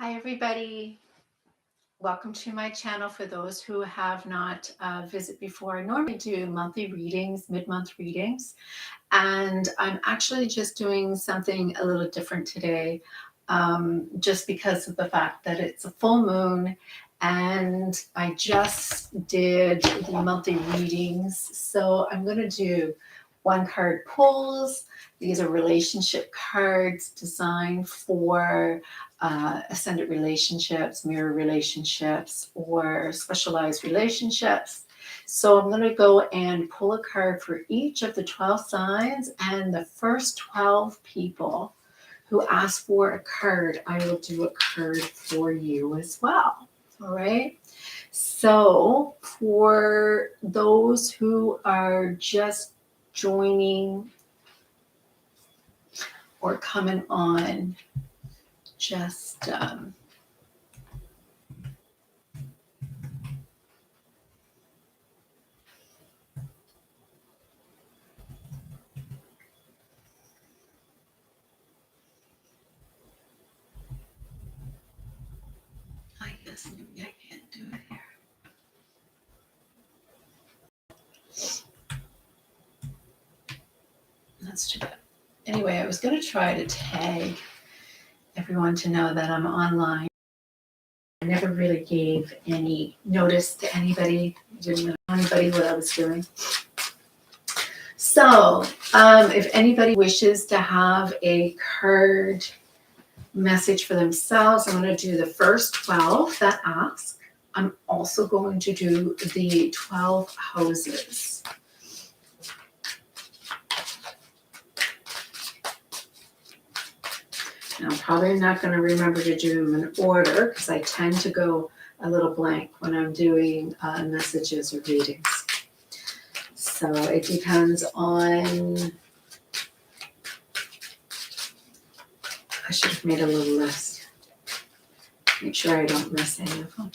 Hi, everybody. Welcome to my channel. For those who have not visited before, I normally do monthly readings, mid-month readings, and I'm actually just doing something a little different today, just because of the fact that it's a full moon, and I just did the monthly readings. So I'm going to do one card pulls. These are relationship cards designed for ascendant relationships, mirror relationships, or specialized relationships. So I'm going to go and pull a card for each of the 12 signs, and the first 12 people who ask for a card, I will do a card for you as well. All right. So for those who are just joining or coming on, just I guess maybe I can't do it here. That's too bad. Anyway, I was going to try to tag everyone to know that I'm online. I never really gave any notice to anybody, didn't know anybody what I was doing. So if anybody wishes to have a card message for themselves, I'm going to do the first 12 that ask. I'm also going to do the 12 houses. Now, I'm probably not going to remember to do them in order because I tend to go a little blank when I'm doing messages or readings. So it depends on, I should have made a little list. Make sure I don't miss any of them.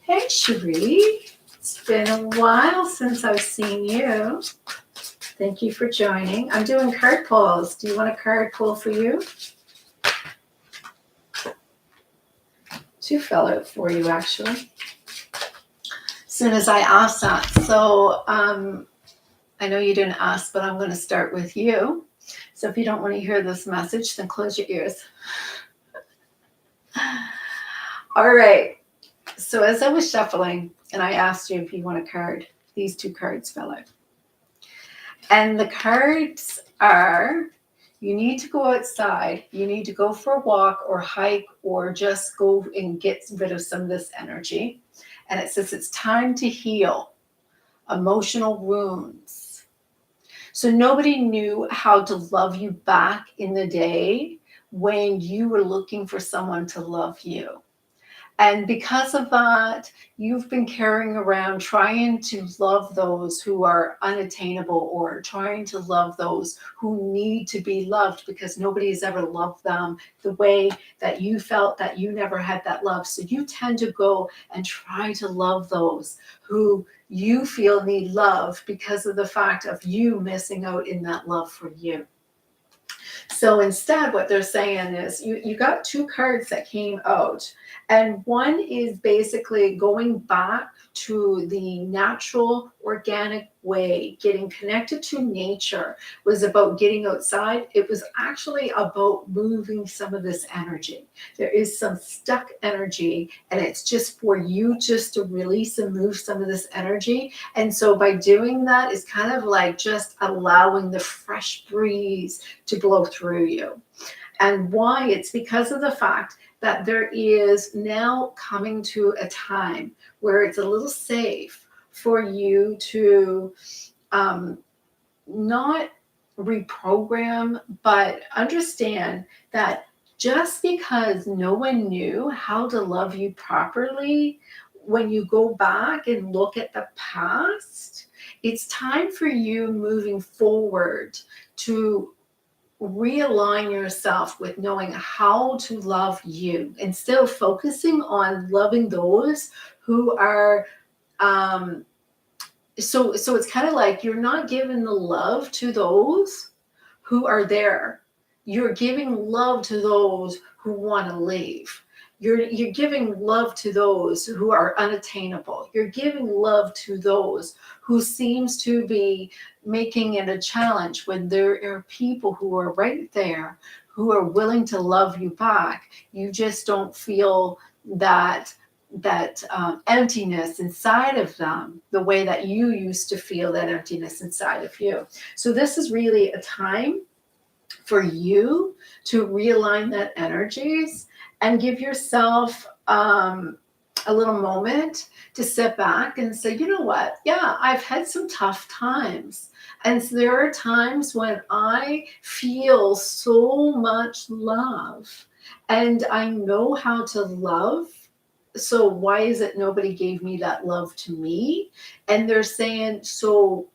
Hey, Cherie. It's been a while since I've seen you. Thank you for joining. I'm doing card pulls. Do you want a card pull for you? Two fell out for you, actually. As soon as I asked that. So I know you didn't ask, but I'm going to start with you. So if you don't want to hear this message, then close your ears. All right. So as I was shuffling and I asked you if you want a card, these two cards fell out. And the cards are, you need to go outside, you need to go for a walk or hike or just go and get rid of some of this energy. And it says it's time to heal emotional wounds. So nobody knew how to love you back in the day when you were looking for someone to love you. And because of that, you've been carrying around trying to love those who are unattainable or trying to love those who need to be loved because nobody's ever loved them the way that you felt that you never had that love. So you tend to go and try to love those who you feel need love because of the fact of you missing out in that love for you. So instead, what they're saying is you got two cards that came out, and one is basically going back to the natural, organic way, getting connected to nature was about getting outside. It was actually about moving some of this energy. There is some stuck energy, and it's just for you just to release and move some of this energy. And so by doing that, it's kind of like just allowing the fresh breeze to blow through you. And why? It's because of the fact that there is now coming to a time where it's a little safe for you to not reprogram, but understand that just because no one knew how to love you properly, when you go back and look at the past, it's time for you moving forward to realign yourself with knowing how to love you instead of focusing on loving those who are so it's kind of like you're not giving the love to those who are there. You're giving love to those who want to leave. You're giving love to those who are unattainable. You're giving love to those who seems to be making it a challenge when there are people who are right there who are willing to love you back. You just don't feel that emptiness inside of them the way that you used to feel that emptiness inside of you. So this is really a time for you to realign that energies and give yourself a little moment to sit back and say, you know what? Yeah, I've had some tough times. And so there are times when I feel so much love and I know how to love. So why is it nobody gave me that love to me? And they're saying, so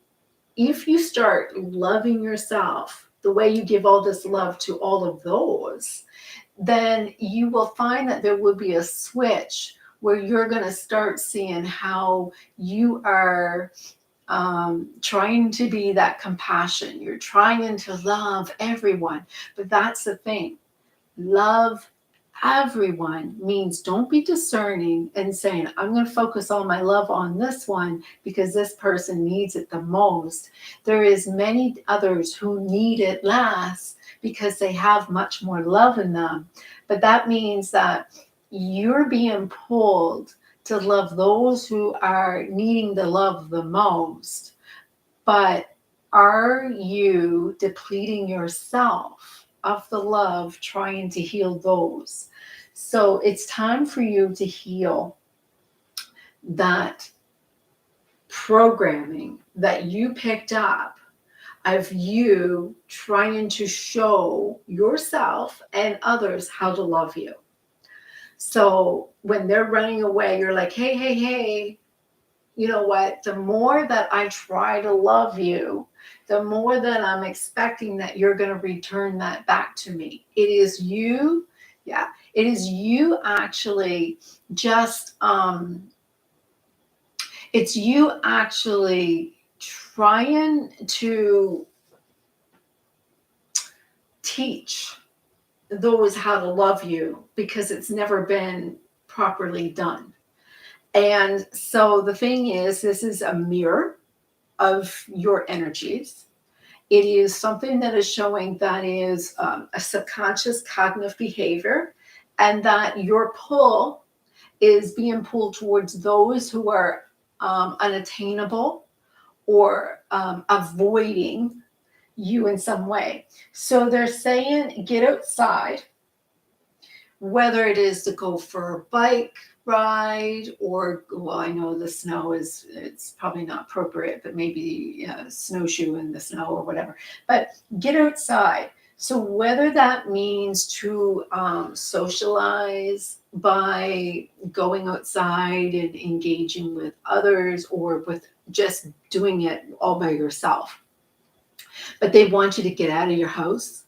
if you start loving yourself the way you give all this love to all of those, then you will find that there will be a switch where you're going to start seeing how you are trying to be that compassion. You're trying to love everyone. But that's the thing. Love everyone means don't be discerning and saying, I'm going to focus all my love on this one because this person needs it the most. There is many others who need it less because they have much more love in them. But that means that you're being pulled to love those who are needing the love the most. But are you depleting yourself of the love trying to heal those? So it's time for you to heal that programming that you picked up of you trying to show yourself and others how to love you. So when they're running away, you're like, hey, hey, hey, you know what? The more that I try to love you, the more that I'm expecting that you're going to return that back to me. It is you. Yeah. It is you actually just, it's you actually trying to teach those how to love you because it's never been properly done. And so the thing is, this is a mirror of your energies. It is something that is showing that is a subconscious cognitive behavior, and that your pull is being pulled towards those who are unattainable or avoiding you in some way. So they're saying, get outside, whether it is to go for a bike ride or, well, I know the snow is, it's probably not appropriate, but maybe snowshoe in the snow or whatever, but get outside. So whether that means to socialize by going outside and engaging with others or with just doing it all by yourself. But they want you to get out of your house.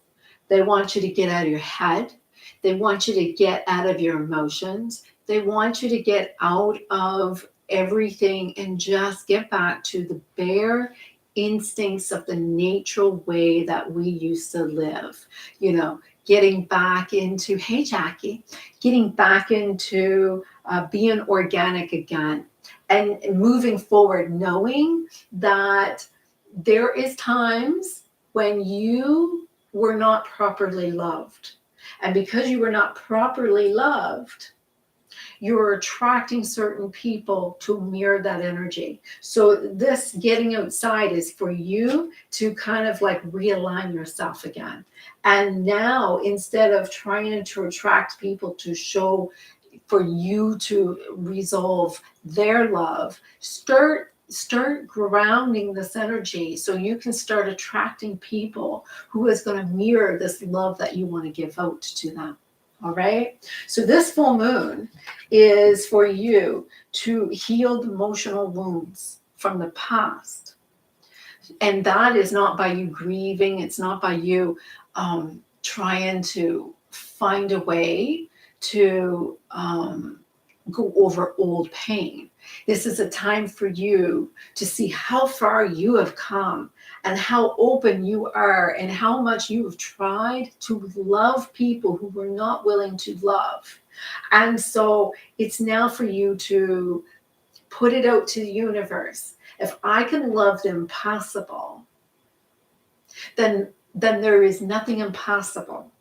They want you to get out of your head. They want you to get out of your emotions. They want you to get out of everything and just get back to the bare instincts of the natural way that we used to live. You know, getting back into, hey, Jackie, getting back into being organic again and moving forward, knowing that there is times when you were not properly loved. And because you were not properly loved, you're attracting certain people to mirror that energy. So this getting outside is for you to kind of like realign yourself again. And now, instead of trying to attract people to show for you to resolve their love, start grounding this energy so you can start attracting people who is going to mirror this love that you want to give out to them. All right. So this full moon is for you to heal the emotional wounds from the past. And that is not by you grieving. It's not by you trying to find a way to go over old pain. This is a time for you to see how far you have come and how open you are and how much you have tried to love people who were not willing to love. And so it's now for you to put it out to the universe. If I can love the impossible, then there is nothing impossible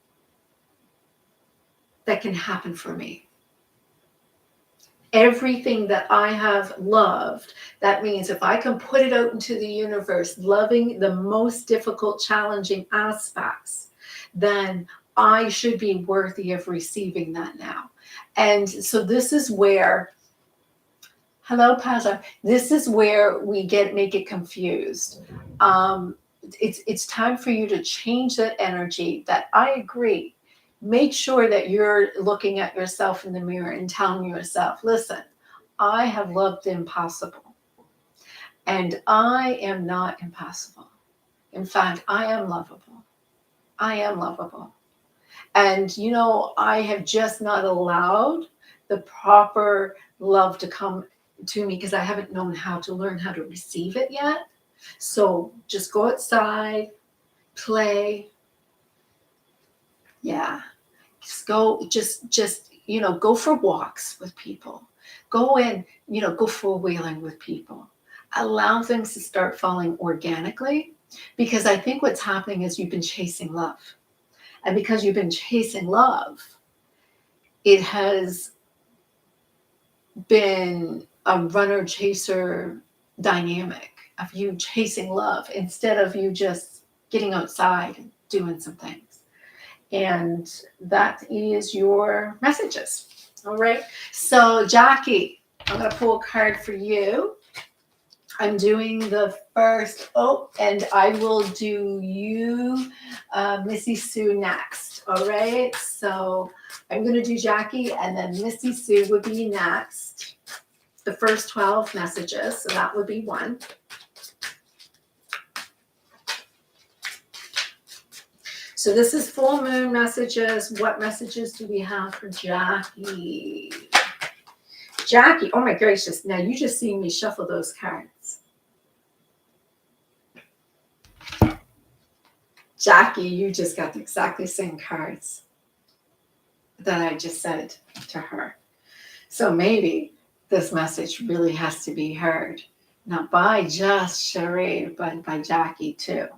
that can happen for me. Everything that I have loved, that means if I can put it out into the universe, loving the most difficult, challenging aspects, then I should be worthy of receiving that now. And so this is where, hello, Paja, this is where we make it confused. It's time for you to change that energy. That I agree. Make sure that you're looking at yourself in the mirror and telling yourself, listen, I have loved the impossible, and I am not impossible. In fact, I am lovable. I am lovable. And, I have just not allowed the proper love to come to me because I haven't known how to learn how to receive it yet. So just go outside, play. Yeah. Just go for walks with people. Go and, go four-wheeling with people. Allow things to start falling organically, because I think what's happening is you've been chasing love. And because you've been chasing love, it has been a runner-chaser dynamic of you chasing love instead of you just getting outside and doing some things. And that is your messages. All right. So, Jackie, I'm going to pull a card for you. I'm doing the first. Oh, and I will do you, Missy Sue, next. All right. So I'm going to do Jackie, and then Missy Sue would be next. The first 12 messages. So that would be one. So this is full moon messages. What messages do we have for Jackie? Jackie, oh my gracious. Now you just see me shuffle those cards. Jackie, you just got the exactly same cards that I just said to her. So maybe this message really has to be heard. Not by just Sheree, but by Jackie too.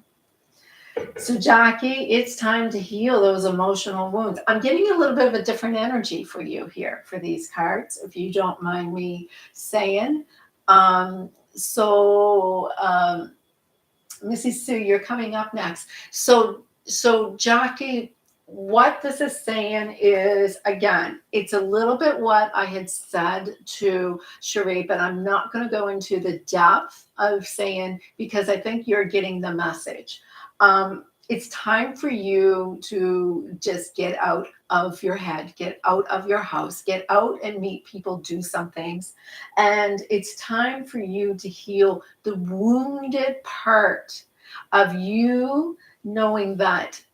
So Jackie, it's time to heal those emotional wounds. I'm getting a little bit of a different energy for you here for these cards, if you don't mind me saying. Missy Sue, you're coming up next. So Jackie, what this is saying is, again, it's a little bit what I had said to Sheree, but I'm not going to go into the depth of saying, because I think you're getting the message. It's time for you to just get out of your head, get out of your house, get out and meet people, do some things. And it's time for you to heal the wounded part of you, knowing that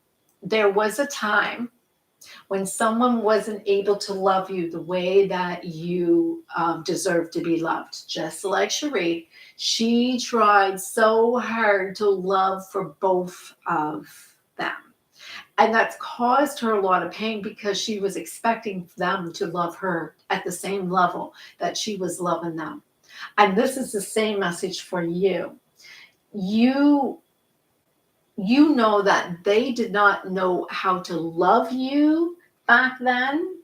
there was a time when someone wasn't able to love you the way that you deserve to be loved. Just like Sheree, she tried so hard to love for both of them. And that's caused her a lot of pain because she was expecting them to love her at the same level that she was loving them. And this is the same message for you. You know that they did not know how to love you back then.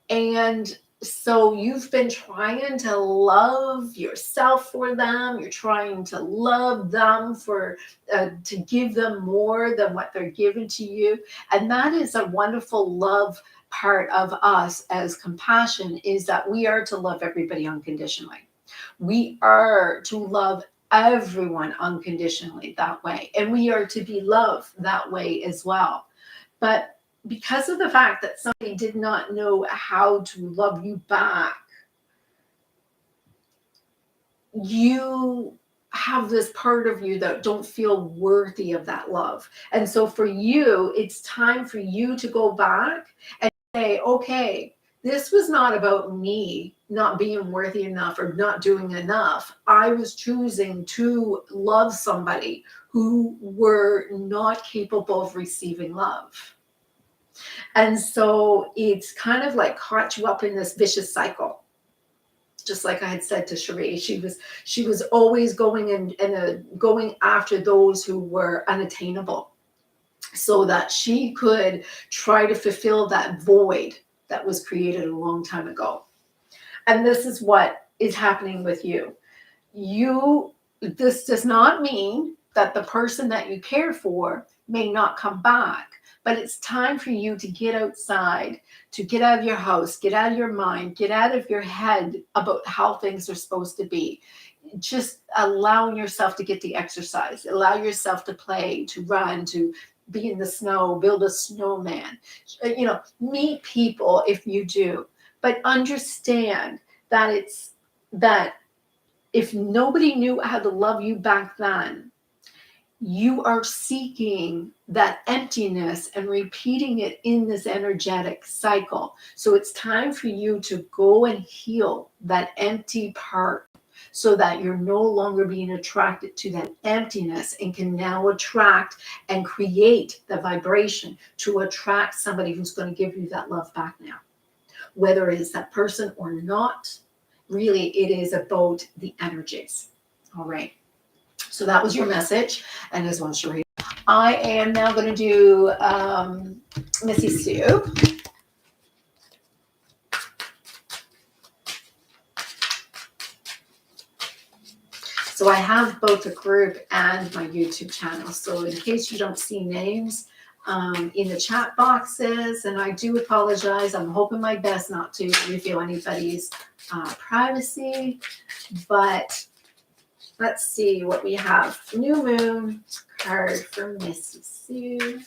And so you've been trying to love yourself for them. You're trying to love them to give them more than what they're giving to you. And that is a wonderful love part of us as compassion, is that we are to love everybody unconditionally. We are to love everyone unconditionally that way. And we are to be loved that way as well. But because of the fact that somebody did not know how to love you back, you have this part of you that don't feel worthy of that love. And so for you, it's time for you to go back and say, okay, this was not about me not being worthy enough or not doing enough. I was choosing to love somebody who were not capable of receiving love. And so it's kind of like caught you up in this vicious cycle. Just like I had said to Cherie, she was always going and going after those who were unattainable, so that she could try to fulfill that void that was created a long time ago. And this is what is happening with you. This does not mean that the person that you care for may not come back, but it's time for you to get outside, to get out of your house, get out of your mind, get out of your head about how things are supposed to be. Just allowing yourself to get the exercise, allow yourself to play, to run, to be in the snow, build a snowman, meet people if you do, but understand that that if nobody knew how to love you back then, you are seeking that emptiness and repeating it in this energetic cycle. So it's time for you to go and heal that empty part, so that you're no longer being attracted to that emptiness and can now attract and create the vibration to attract somebody who's going to give you that love back now. Whether it is that person or not, really it is about the energies. All right. So that was your message. And as well, Cherie, I am now going to do Missy Sue. So I have both a group and my YouTube channel. So in case you don't see names in the chat boxes, and I do apologize, I'm hoping my best not to reveal anybody's privacy, but let's see what we have. New Moon card for Missy Sue.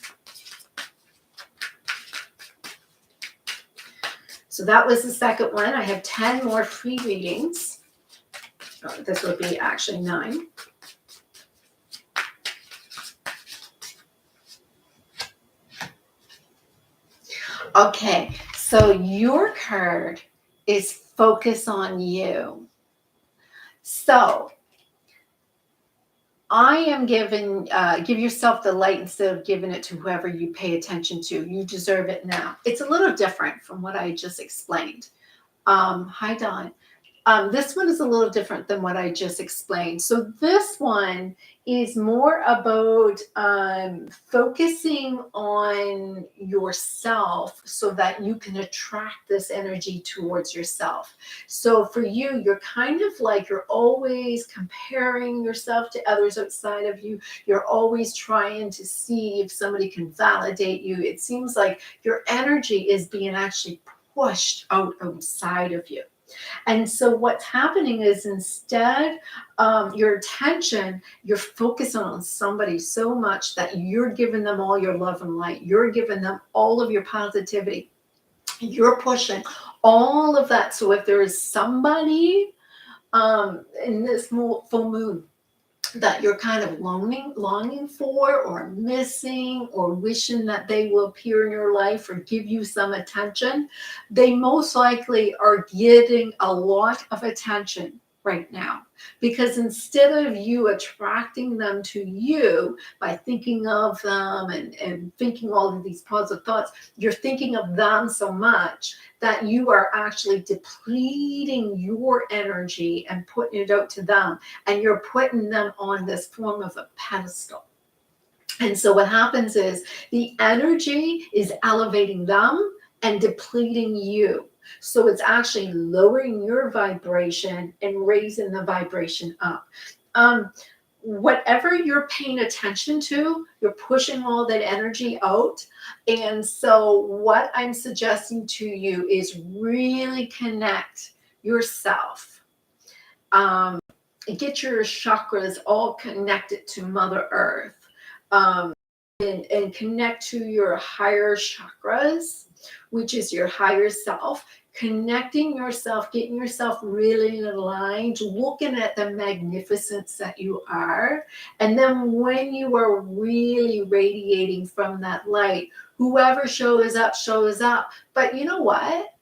So that was the second one. I have 10 more free readings. Oh, this would be actually 9. Okay, so your card is focus on you. So I am giving, give yourself the light instead of giving it to whoever you pay attention to. You deserve it now. It's a little different from what I just explained. Hi, Dawn. This one is a little different than what I just explained. So this one is more about focusing on yourself so that you can attract this energy towards yourself. So for you, you're kind of like you're always comparing yourself to others outside of you. You're always trying to see if somebody can validate you. It seems like your energy is being actually pushed outside of you. And so what's happening is instead, your attention, you're focusing on somebody so much that you're giving them all your love and light. You're giving them all of your positivity. You're pushing all of that. So if there is somebody in this full moon that you're kind of longing for or missing or wishing that they will appear in your life or give you some attention, they most likely are getting a lot of attention right now. Because instead of you attracting them to you by thinking of them and thinking all of these positive thoughts, you're thinking of them so much that you are actually depleting your energy and putting it out to them. And you're putting them on this form of a pedestal. And so what happens is the energy is elevating them and depleting you. So it's actually lowering your vibration and raising the vibration up. Whatever you're paying attention to, you're pushing all that energy out. And so what I'm suggesting to you is really connect yourself. Get your chakras all connected to Mother Earth. And connect to your higher chakras, which is your higher self. Connecting yourself, getting yourself really aligned, looking at the magnificence that you are. And then when you are really radiating from that light, whoever shows up, shows up. But you know what?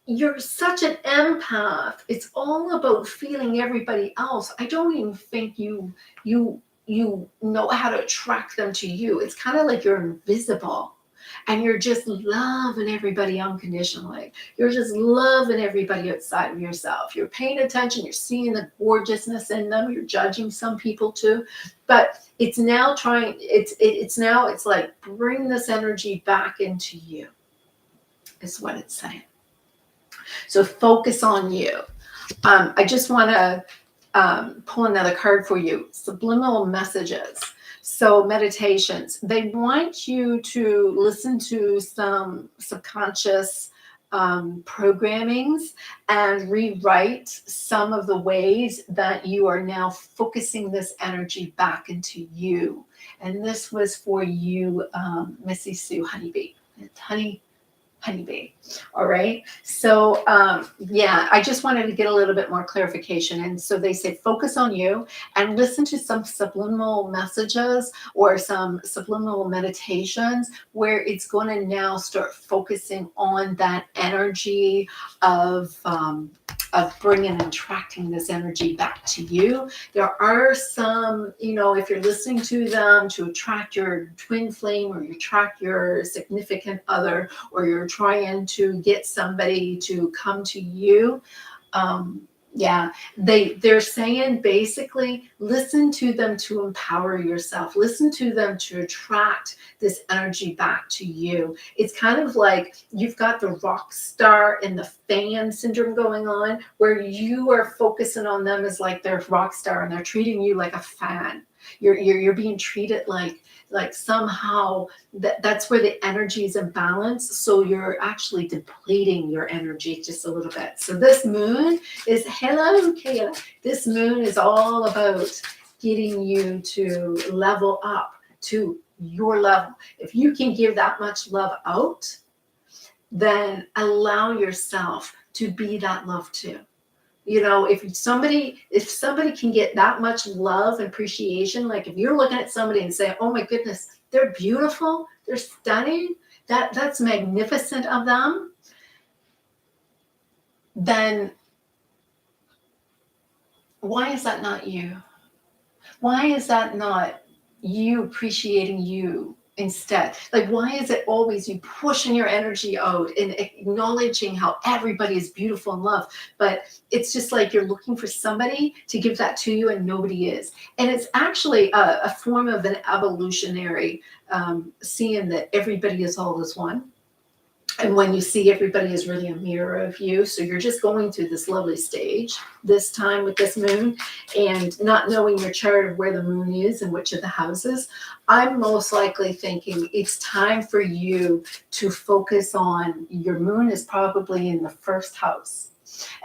You're such an empath. It's all about feeling everybody else. I don't even think you know how to attract them to you. It's kind of like you're invisible. And you're just loving everybody unconditionally. You're just loving everybody outside of yourself. You're paying attention. You're seeing the gorgeousness in them. You're judging some people too. But it's now it's like bring this energy back into you, is what it's saying. So focus on you. I just want to pull another card for you. Subliminal messages. So meditations, they want you to listen to some subconscious programmings and rewrite some of the ways that you are now focusing this energy back into you. And this was for you, Missy Sue Honeybee. Honeybee. All right. So, yeah, I just wanted to get a little bit more clarification. And so they say, focus on you and listen to some subliminal messages or some subliminal meditations where it's going to now start focusing on that energy of bringing and attracting this energy back to you. There are some, if you're listening to them to attract your twin flame or you attract your significant other, or you're trying to get somebody to come to you, yeah, they're saying basically listen to them to empower yourself. Listen to them to attract this energy back to you. It's kind of like you've got the rock star and the fan syndrome going on, where you are focusing on them as like they're rock star and they're treating you like a fan. You're being treated like somehow that's where the energy is imbalanced. So you're actually depleting your energy just a little bit. So this moon is, hello, Kayla. This moon is all about getting you to level up to your level. If you can give that much love out, then allow yourself to be that love too. If somebody can get that much love and appreciation, like if you're looking at somebody and say, oh my goodness, they're beautiful, they're stunning, that's magnificent of them, then why is that not you? Why is that not you appreciating you instead? Like, why is it always you pushing your energy out and acknowledging how everybody is beautiful and loved, but it's just like you're looking for somebody to give that to you and nobody is. And it's actually a form of an evolutionary seeing that everybody is all as one. And when you see everybody is really a mirror of you, so you're just going through this lovely stage this time with this moon and not knowing your chart of where the moon is and which of the houses, I'm most likely thinking it's time for you to focus on your moon is probably in the first house.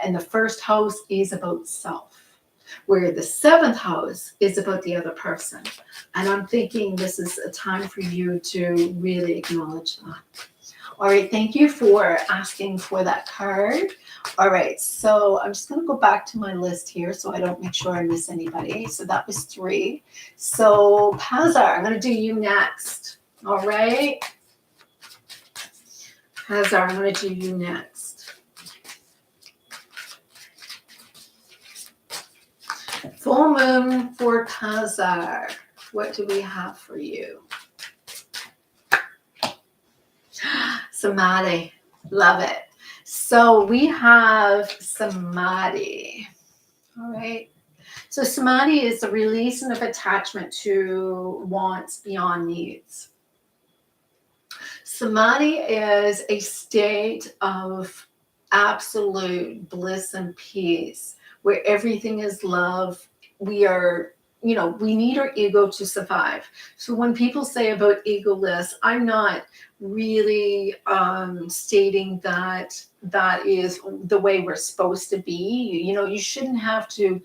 And the first house is about self, where the seventh house is about the other person. And I'm thinking this is a time for you to really acknowledge that. All right, thank you for asking for that card. All right, so I'm just going to go back to my list here so I don't make sure I miss anybody. So that was 3. So Pazar, I'm going to do you next. All right. Pazar, I'm going to do you next. Full moon for Pazar. What do we have for you? Samadhi. Love it. So we have Samadhi. All right. So Samadhi is the releasing of attachment to wants beyond needs. Samadhi is a state of absolute bliss and peace where everything is love. We are, we need our ego to survive. So when people say about egoless, I'm not really stating that is the way we're supposed to be. You shouldn't have to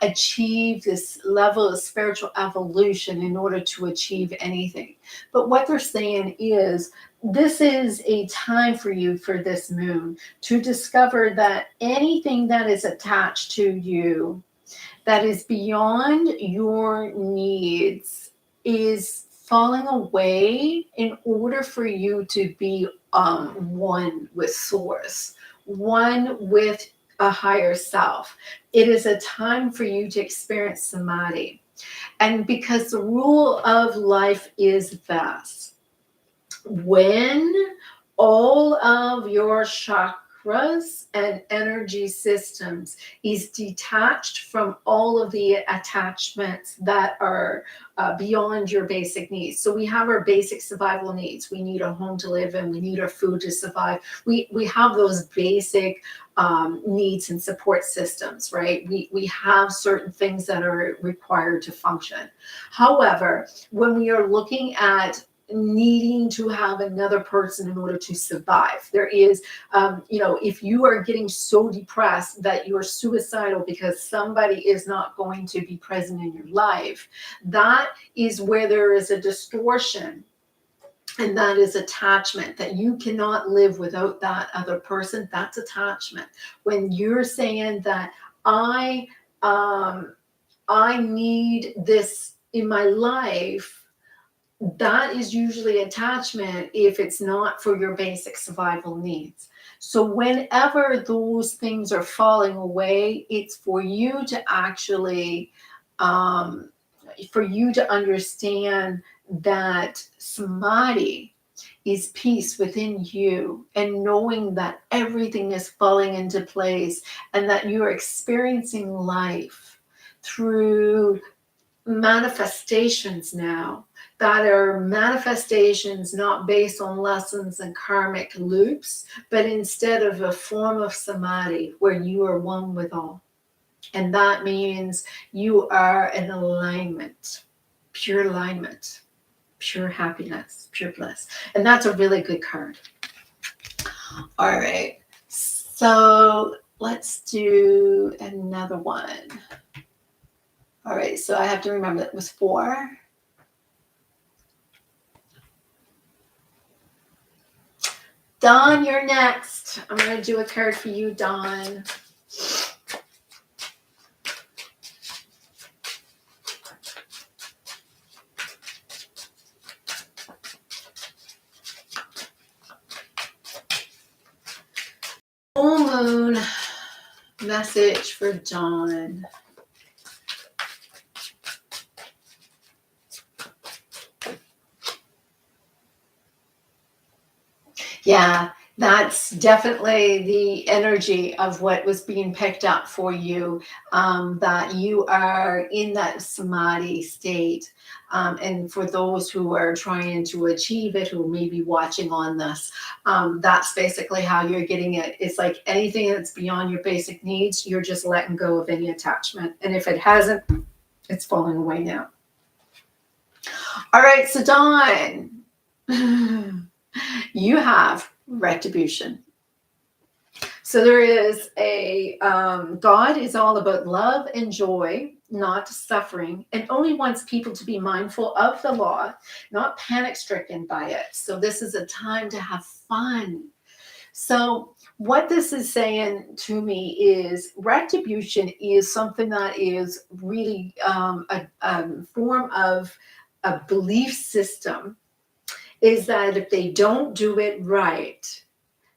achieve this level of spiritual evolution in order to achieve anything. But what they're saying is this is a time for you, for this moon, to discover that anything that is attached to you that is beyond your needs is falling away in order for you to be one with source, one with a higher self. It is a time for you to experience samadhi. And because the rule of life is this, When all of your chakras and energy systems is detached from all of the attachments that are beyond your basic needs. So we have our basic survival needs. We need a home to live in. We need our food to survive. We have those basic needs and support systems, right? We have certain things that are required to function. However, when we are looking at needing to have another person in order to survive. There is, if you are getting so depressed that you're suicidal because somebody is not going to be present in your life, that is where there is a distortion. And that is attachment, that you cannot live without that other person. That's attachment. When you're saying that I need this in my life, that is usually attachment if it's not for your basic survival needs. So whenever those things are falling away, it's for you to actually, for you to understand that samadhi is peace within you, and knowing that everything is falling into place and that you're experiencing life through manifestations now, that are manifestations not based on lessons and karmic loops, but instead of a form of samadhi where you are one with all. And that means you are in alignment, pure alignment, pure happiness, pure bliss. And that's a really good card. All right. So let's do another one. All right, so I have to remember that was 4. Dawn, you're next. I'm going to do a card for you, Dawn. Full moon message for Dawn. Yeah, that's definitely the energy of what was being picked up for you, that you are in that samadhi state. And for those who are trying to achieve it, who may be watching on this, that's basically how you're getting it. It's like anything that's beyond your basic needs, you're just letting go of any attachment. And if it hasn't, it's falling away now. All right, so Dawn. You have retribution. So there is a God is all about love and joy, not suffering, and only wants people to be mindful of the law, not panic stricken by it. So this is a time to have fun. So what this is saying to me is retribution is something that is really a form of a belief system, is that if they don't do it right,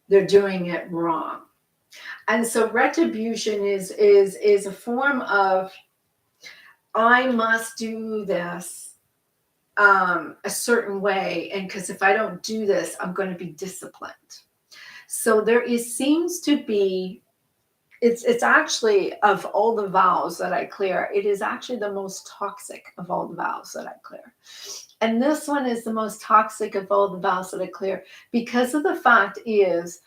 they're doing it wrong. And so retribution is a form of, I must do this a certain way, and because if I don't do this, I'm going to be disciplined. So there seems to be, it's actually, of all the vows that I clear, it is actually the most toxic of all the vows that I clear. And this one is the most toxic of all the vows that I clear, because of the fact is,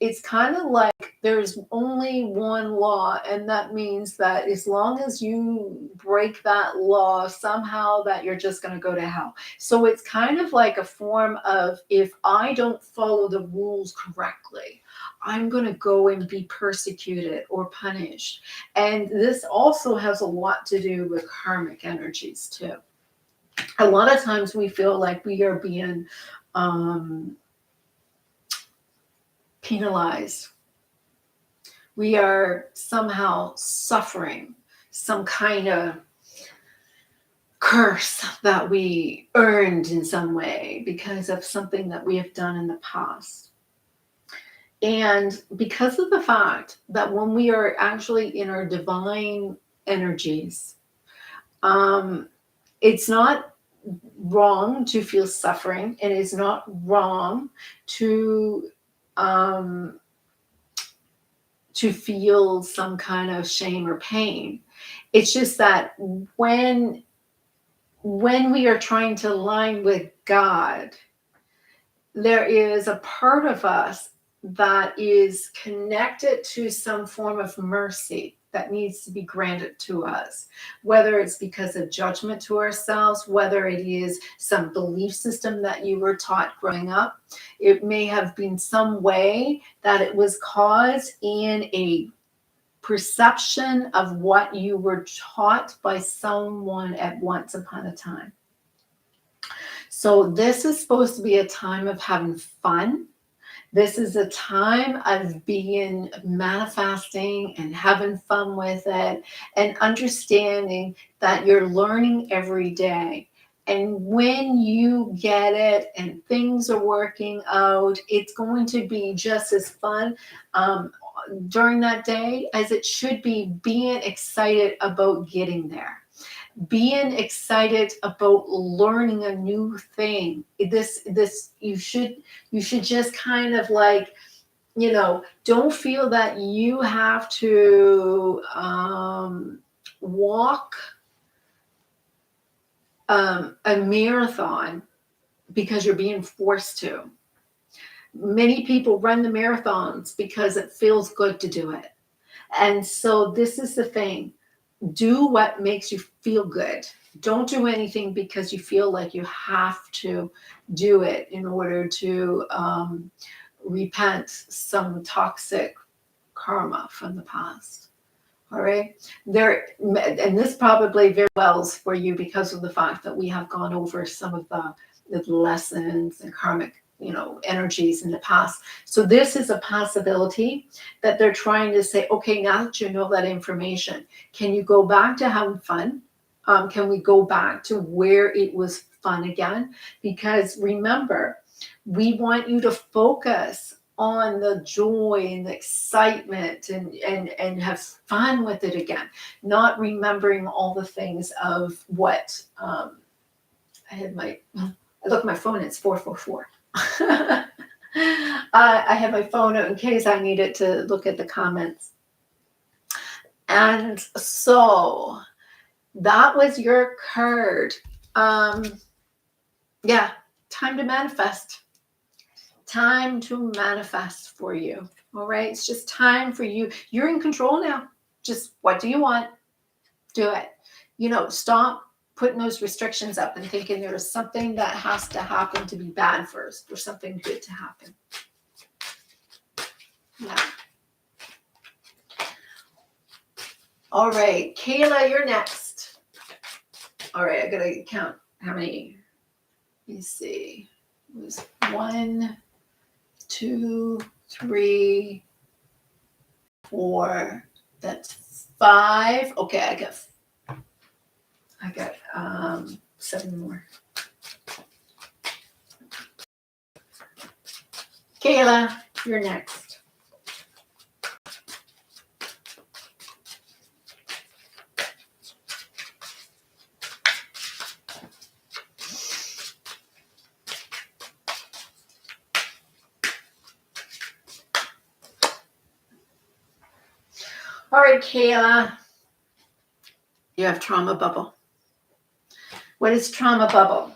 it's kind of like there's only one law, and that means that as long as you break that law, somehow that you're just going to go to hell. So it's kind of like a form of, if I don't follow the rules correctly, I'm going to go and be persecuted or punished. And this also has a lot to do with karmic energies too. A lot of times we feel like we are being penalized. We are somehow suffering some kind of curse that we earned in some way because of something that we have done in the past. And because of the fact that when we are actually in our divine energies, it's not wrong to feel suffering. It is not wrong to um, feel some kind of shame or pain. It's just that when we are trying to align with God, there is a part of us that is connected to some form of mercy that needs to be granted to us, whether it's because of judgment to ourselves, whether it is some belief system that you were taught growing up. It may have been some way that it was caused in a perception of what you were taught by someone at once upon a time. So this is supposed to be a time of having fun. This is a time of being manifesting and having fun with it and understanding that you're learning every day. And when you get it and things are working out, it's going to be just as fun during that day as it should be, being excited about getting there, being excited about learning a new thing. This you should just kind of like, don't feel that you have to walk a marathon because you're being forced to. Many people run the marathons because it feels good to do it. And so this is the thing. Do what makes you feel good. Don't do anything because you feel like you have to do it in order to repent some toxic karma from the past. All right. And this probably very well is for you because of the fact that we have gone over some of the lessons and karmic energies in the past. So this is a possibility that they're trying to say, okay, now that you know that information, can you go back to having fun? Can we go back to where it was fun again? Because remember, we want you to focus on the joy and the excitement and have fun with it again, not remembering all the things of what I look at my phone, it's 444. I have my phone out in case I needed to look at the comments. And so that was your card. Yeah, time to manifest. Time to manifest for you. All right, it's just time for you. You're in control now. Just what do you want? Do it. Stop putting those restrictions up and thinking there is something that has to happen to be bad first or something good to happen. Yeah. All right, Kayla, you're next. All right, I gotta count how many. Let me see. It was 1, 2, 3, 4. That's 5. Okay, I got 7 more. Kayla, you're next. All right, Kayla, you have trauma bubble. What is trauma bubble?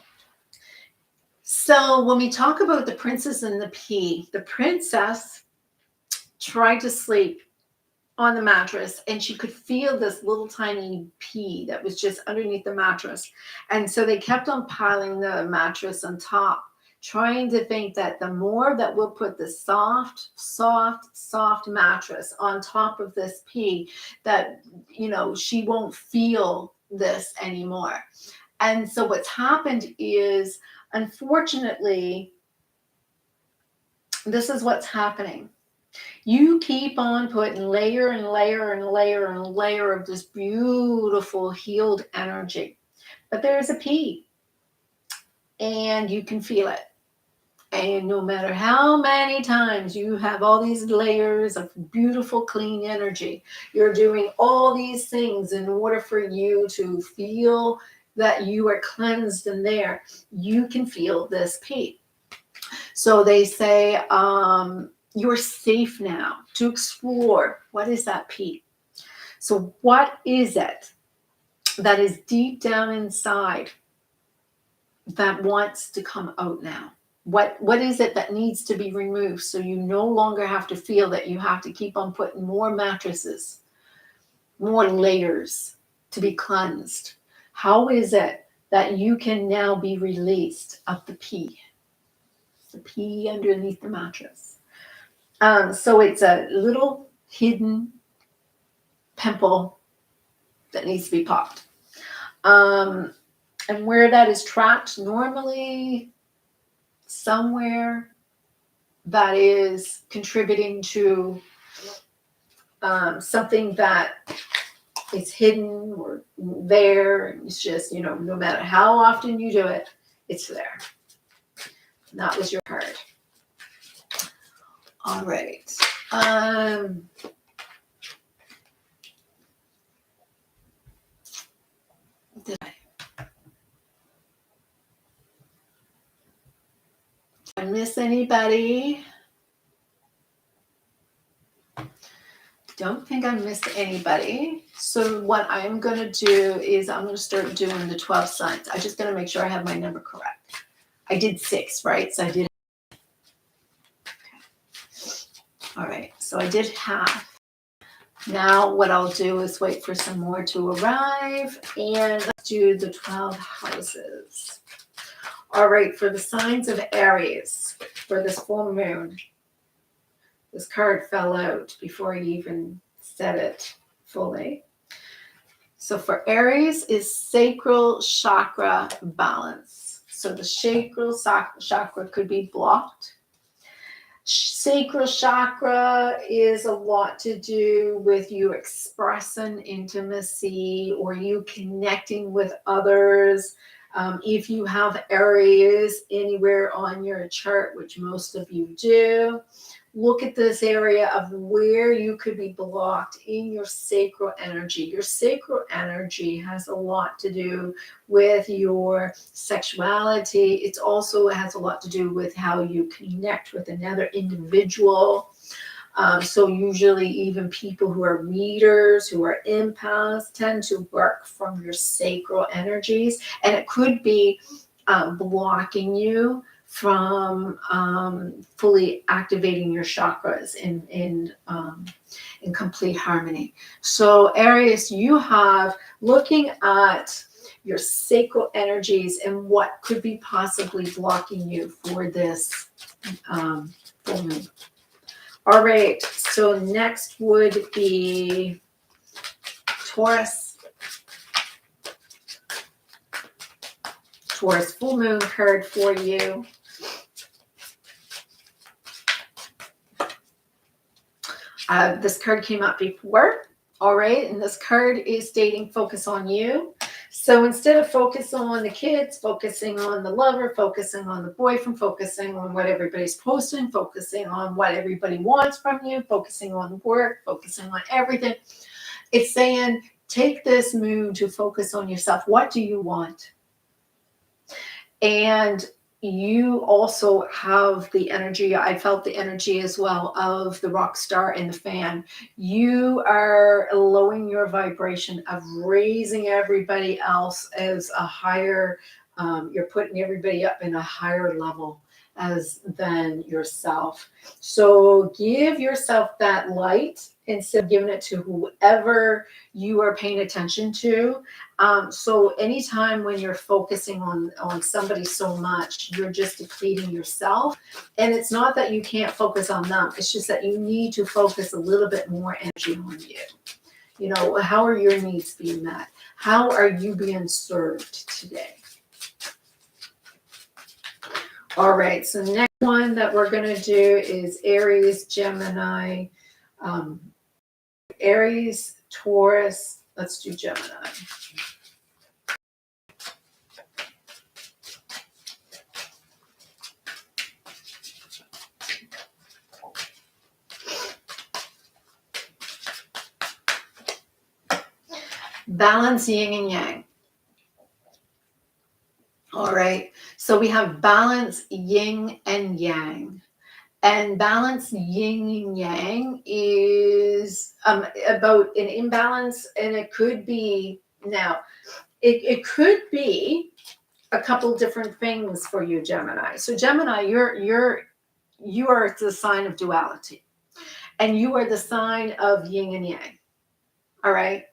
So when we talk about the princess and the pea, the princess tried to sleep on the mattress and she could feel this little tiny pea that was just underneath the mattress. And so they kept on piling the mattress on top, trying to think that the more that we'll put the soft mattress on top of this pea, that, she won't feel this anymore. And so what's happened is, unfortunately, this is what's happening. You keep on putting layer and layer and layer and layer of this beautiful healed energy. But there's a pea, and you can feel it. And no matter how many times you have all these layers of beautiful, clean energy, you're doing all these things in order for you to feel that you are cleansed in there, you can feel this peace. So they say you're safe now to explore. What is that peace? So what is it that is deep down inside that wants to come out now? What is it that needs to be removed so you no longer have to feel that you have to keep on putting more mattresses, more layers to be cleansed? How is it that you can now be released of the pee underneath the mattress? So it's a little hidden pimple that needs to be popped. And where that is trapped, normally somewhere that is contributing to something that is hidden or there. It's just, no matter how often you do it, it's there. And that was your card. All right. Did I miss anybody? Don't think I missed anybody. So what I'm going to do is I'm going to start doing the 12 signs. I'm just going to make sure I have my number correct. I did 6, right? So I did. Okay. All right. So I did half. Now what I'll do is wait for some more to arrive and let's do the 12 houses. All right. For the signs of Aries, for this full moon, this card fell out before I even said it fully. So for Aries is sacral chakra balance. So the sacral chakra could be blocked. Sacral chakra is a lot to do with you expressing intimacy or you connecting with others. If you have Aries anywhere on your chart, which most of you do, look at this area of where you could be blocked in your sacral energy. Your sacral energy has a lot to do with your sexuality. It also has a lot to do with how you connect with another individual. So usually even people who are readers, who are empaths, tend to work from your sacral energies. And it could be blocking you from fully activating your chakras in complete harmony. So Aries, you have looking at your sacral energies and what could be possibly blocking you for this full moon. All right, so next would be Taurus. Taurus full moon card for you. This card came up before, all right, and this card is stating focus on you. So instead of focus on the kids, focusing on the lover, focusing on the boyfriend, focusing on what everybody's posting, focusing on what everybody wants from you, focusing on work, focusing on everything, it's saying take this mood to focus on yourself. What do you want? And you also have the energy, I felt the energy as well of the rock star and the fan. You are lowering your vibration of raising everybody else as a higher, you're putting everybody up in a higher level than yourself. So give yourself that light instead of giving it to whoever you are paying attention to. So anytime when you're focusing on somebody so much, you're just depleting yourself. And it's not that you can't focus on them. It's just that you need to focus a little bit more energy on you. You know, how are your needs being met? How are you being served today? All right, so next one that we're going to do is Aries, Gemini, Aries, Taurus. Let's do Gemini. Balance yin and yang. right? So we have balance, yin and yang. And balance, yin and yang, is about an imbalance, and it could be now. It could be a couple different things for you, Gemini. So Gemini, you are the sign of duality, and you are the sign of yin and yang. All right.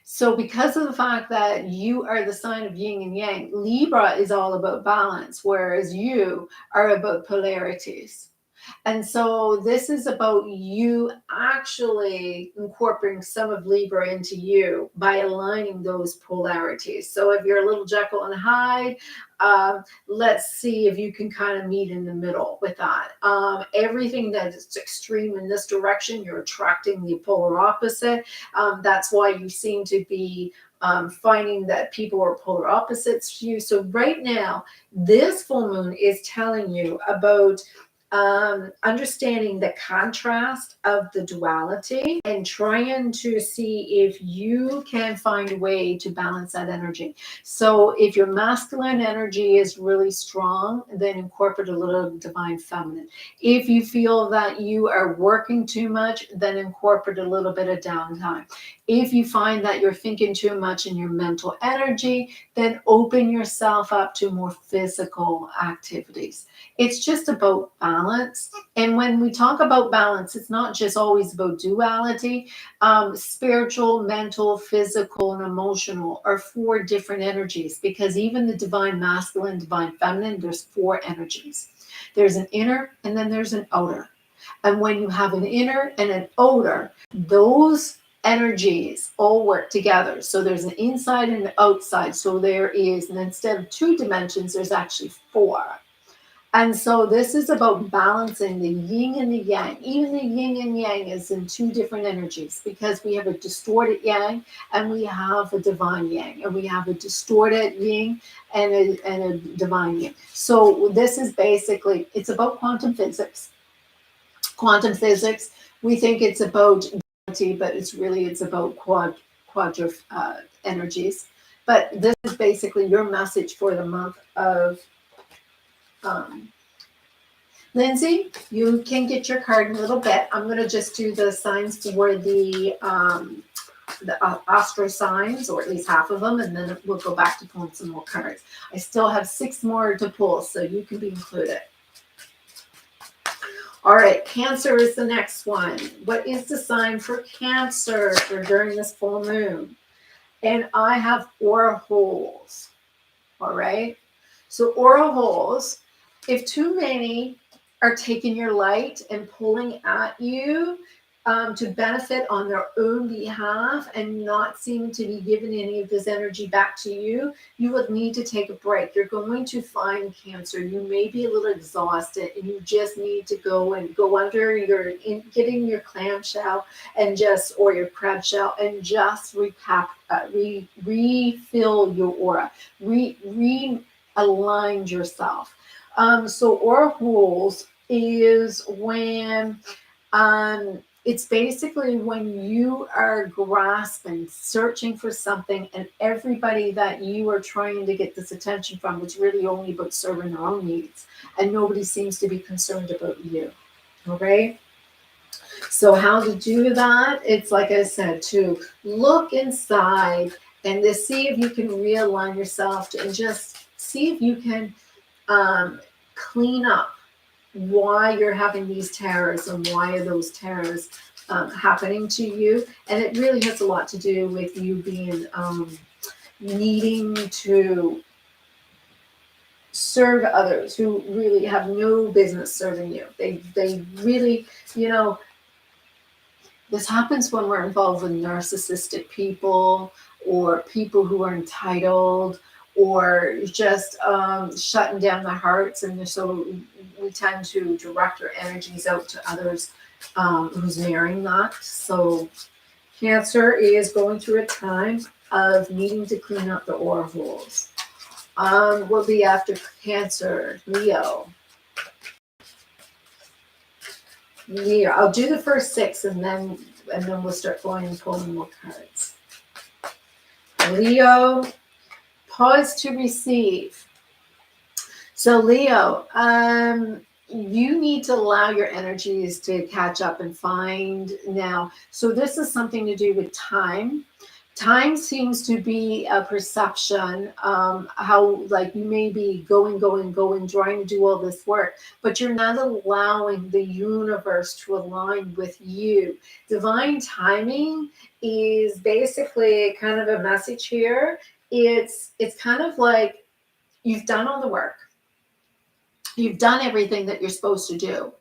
So because of the fact that you are the sign of yin and yang, Libra is all about balance, whereas you are about polarities. And so this is about you actually incorporating some of Libra into you by aligning those polarities. So if you're a little Jekyll and Hyde, let's see if you can kind of meet in the middle with that. Everything that is extreme in this direction, you're attracting the polar opposite. That's why you seem to be finding that people are polar opposites to you. So right now, this full moon is telling you about understanding the contrast of the duality and trying to see if you can find a way to balance that energy. So if your masculine energy is really strong, then incorporate a little divine feminine. If you feel that you are working too much, then incorporate a little bit of downtime. If you find that you're thinking too much in your mental energy, then open yourself up to more physical activities. It's just about balance. And when we talk about balance, it's not just always about duality. Spiritual, mental, physical, and emotional are 4 different energies, because even the divine masculine, divine feminine, there's 4 energies. There's an inner and then there's an outer. And when you have an inner and an outer, those energies all work together. So there's an inside and an outside. So there is, and instead of 2 dimensions, there's actually 4. And so this is about balancing the yin and the yang. Even the yin and yang is in 2 different energies, because we have a distorted yang and we have a divine yang, and we have a distorted yin and a divine yang. So this is basically, it's about quantum physics. Quantum physics, we think it's about duality, but it's about quadra energies. But this is basically your message for the month of Lindsay. You can get your card in a little bit. I'm going to just do the signs for the astro signs, or at least half of them, and then we'll go back to pulling some more cards. I still have 6 more to pull, so you can be included. All right, Cancer is the next one. What is the sign for Cancer for during this full moon? And I have aura holes. All right. So aura holes, if too many are taking your light and pulling at you to benefit on their own behalf and not seem to be giving any of this energy back to you, you would need to take a break. You're going to find, Cancer, you may be a little exhausted and you just need to go under your, getting your clamshell and just, or your crab shell, and just refill your aura, realign yourself. So aura holes is when it's basically when you are grasping, searching for something, and everybody that you are trying to get this attention from is really only about serving their own needs, and nobody seems to be concerned about you. Okay? So how to do that? It's like I said, to look inside and to see if you can realign yourself and just see if you can clean up why you're having these terrors and why are those terrors happening to you. And it really has a lot to do with you being needing to serve others who really have no business serving you. They really, this happens when we're involved with narcissistic people or people who are entitled or just shutting down their hearts. And so we tend to direct our energies out to others who's mirroring that. So Cancer is going through a time of needing to clean up the aura holes. Will be after Cancer, Leo. Leo, I'll do the first 6 and then we'll start going and pulling more cards. Leo, pause to receive. So Leo, you need to allow your energies to catch up and find now. So this is something to do with time. Time seems to be a perception, how like you may be going, trying to do all this work, but you're not allowing the universe to align with you. Divine timing is basically kind of a message here. It's kind of like you've done all the work. You've done everything that you're supposed to do.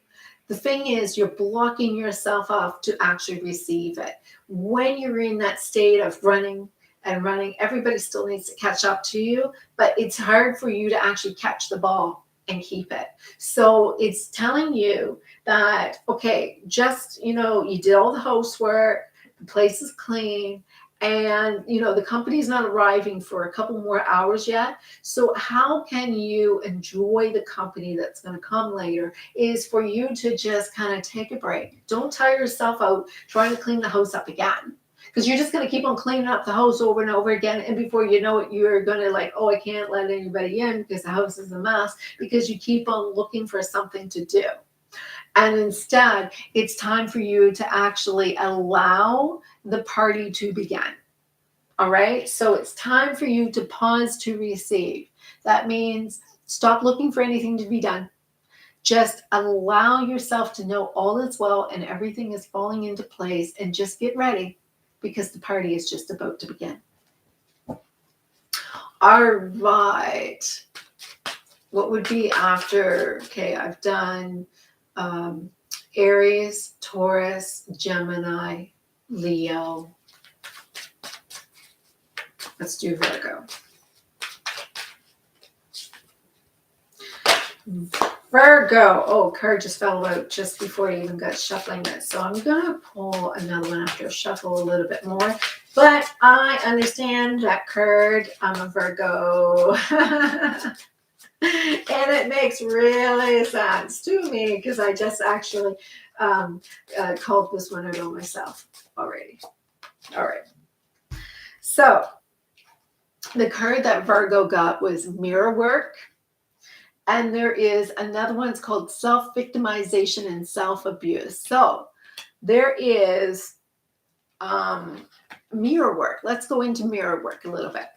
The thing is, you're blocking yourself off to actually receive it. When you're in that state of running and running, everybody still needs to catch up to you, but it's hard for you to actually catch the ball and keep it. So it's telling you that, okay, just, you did all the housework, the place is clean, and the company's not arriving for a couple more hours yet. So how can you enjoy the company that's going to come later is for you to just kind of take a break. Don't tire yourself out trying to clean the house up again, because you're just going to keep on cleaning up the house over and over again, and before you know it, you're going to like, oh, I can't let anybody in because the house is a mess, because you keep on looking for something to do. And instead, it's time for you to actually allow the party to begin. All right. So it's time for you to pause to receive. That means stop looking for anything to be done. Just allow yourself to know all is well and everything is falling into place, and just get ready because the party is just about to begin. All right. What would be after? Okay, I've done Aries, Taurus, Gemini, Leo. Let's do Virgo. Virgo. Oh, card just fell out just before I even got shuffling it. So I'm going to pull another one after I shuffle a little bit more. But I understand that card. I'm a Virgo. And it makes really sense to me because I just actually called this one out on myself already. All right. So the card that Virgo got was mirror work. And there is another one, it's called self-victimization and self-abuse. So there is mirror work. Let's go into mirror work a little bit.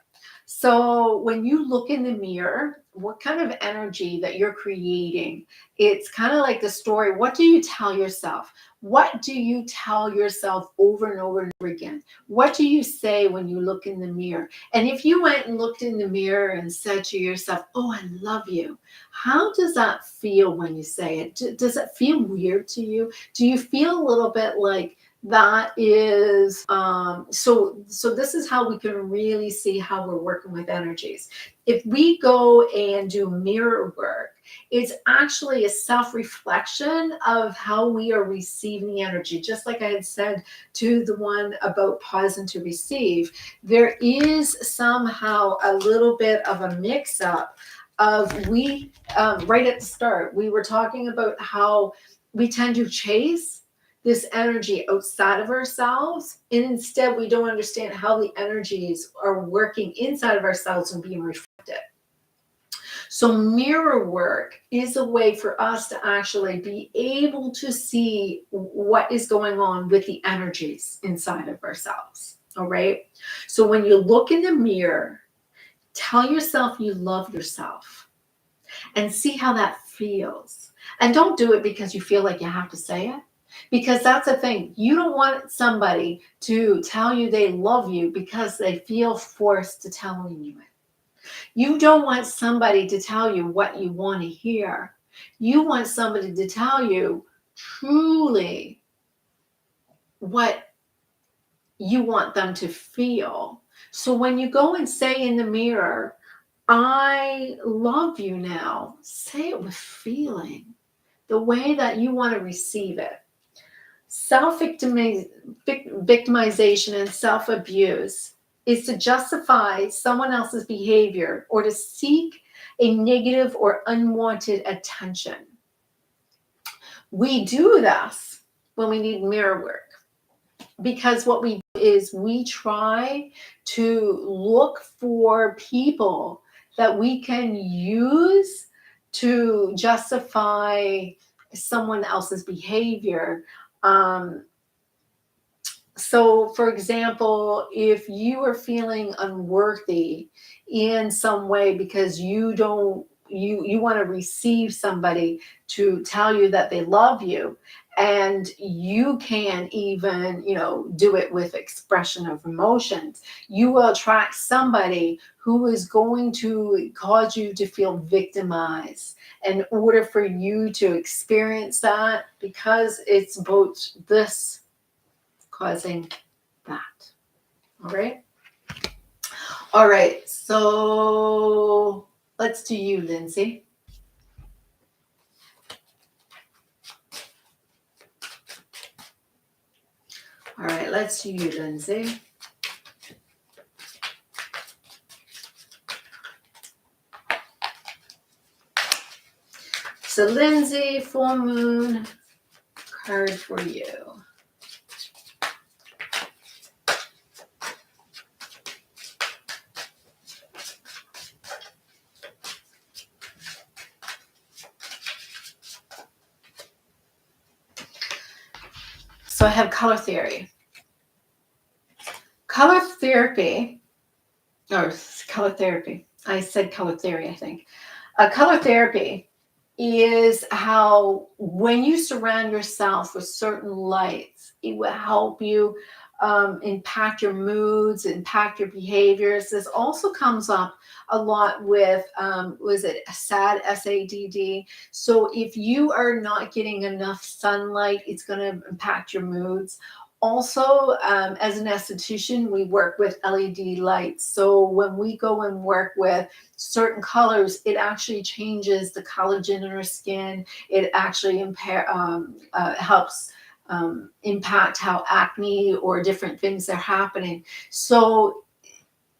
So when you look in the mirror, what kind of energy that you're creating? It's kind of like the story. What do you tell yourself? What do you tell yourself over and over and over again? What do you say when you look in the mirror? And if you went and looked in the mirror and said to yourself, oh, I love you, how does that feel when you say it? Does it feel weird to you? Do you feel a little bit like that is so this is how we can really see how we're working with energies. If we go and do mirror work, it's actually a self-reflection of how we are receiving the energy. Just like I had said to the one about pausing to receive, there is somehow a little bit of a mix-up of right at the start, we were talking about how we tend to chase this energy outside of ourselves, and instead we don't understand how the energies are working inside of ourselves and being reflected. So mirror work is a way for us to actually be able to see what is going on with the energies inside of ourselves. All right. So when you look in the mirror, tell yourself you love yourself and see how that feels. And don't do it because you feel like you have to say it. Because that's the thing. You don't want somebody to tell you they love you because they feel forced to telling you it. You don't want somebody to tell you what you want to hear. You want somebody to tell you truly what you want them to feel. So when you go and say in the mirror, I love you now, say it with feeling, the way that you want to receive it. Self-victimization and self-abuse is to justify someone else's behavior or to seek a negative or unwanted attention. We do this when we need mirror work, because what we do is we try to look for people that we can use to justify someone else's behavior. Um, so, for example, if you are feeling unworthy in some way because you want to receive somebody to tell you that they love you, and you can't even, do it with expression of emotions, you will attract somebody who is going to cause you to feel victimized in order for you to experience that, because it's both this causing that. All right. All right. So let's do you, Lindsay. All right. Let's do you, Lindsay. So, Lindsay, full moon card for you. So I have color theory. Color therapy, or color therapy. I said color theory, I think. Color therapy is how, when you surround yourself with certain lights, it will help you impact your moods, impact your behaviors. This also comes up a lot with, was it SAD, SADD? So if you are not getting enough sunlight, it's going to impact your moods. Also, as an esthetician, we work with LED lights. So when we go and work with certain colors, it actually changes the collagen in our skin. It actually helps impact how acne or different things are happening. So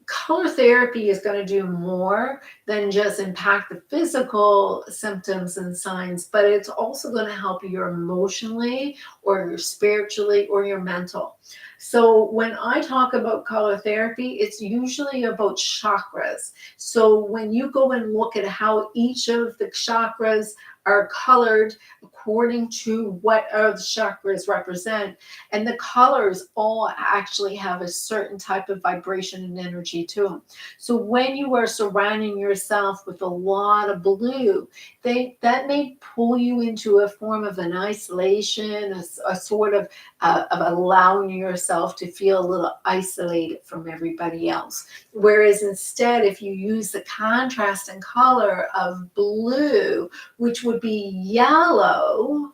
color therapy is going to do more than just impact the physical symptoms and signs, but it's also going to help you emotionally or your spiritually or your mental. So when I talk about color therapy, it's usually about chakras. So when you go and look at how each of the chakras are colored according to what the chakras represent, and the colors all actually have a certain type of vibration and energy to them. So when you are surrounding yourself with a lot of blue, that may pull you into a form of an isolation, a sort of allowing yourself to feel a little isolated from everybody else. Whereas instead, if you use the contrast and color of blue, which would be yellow,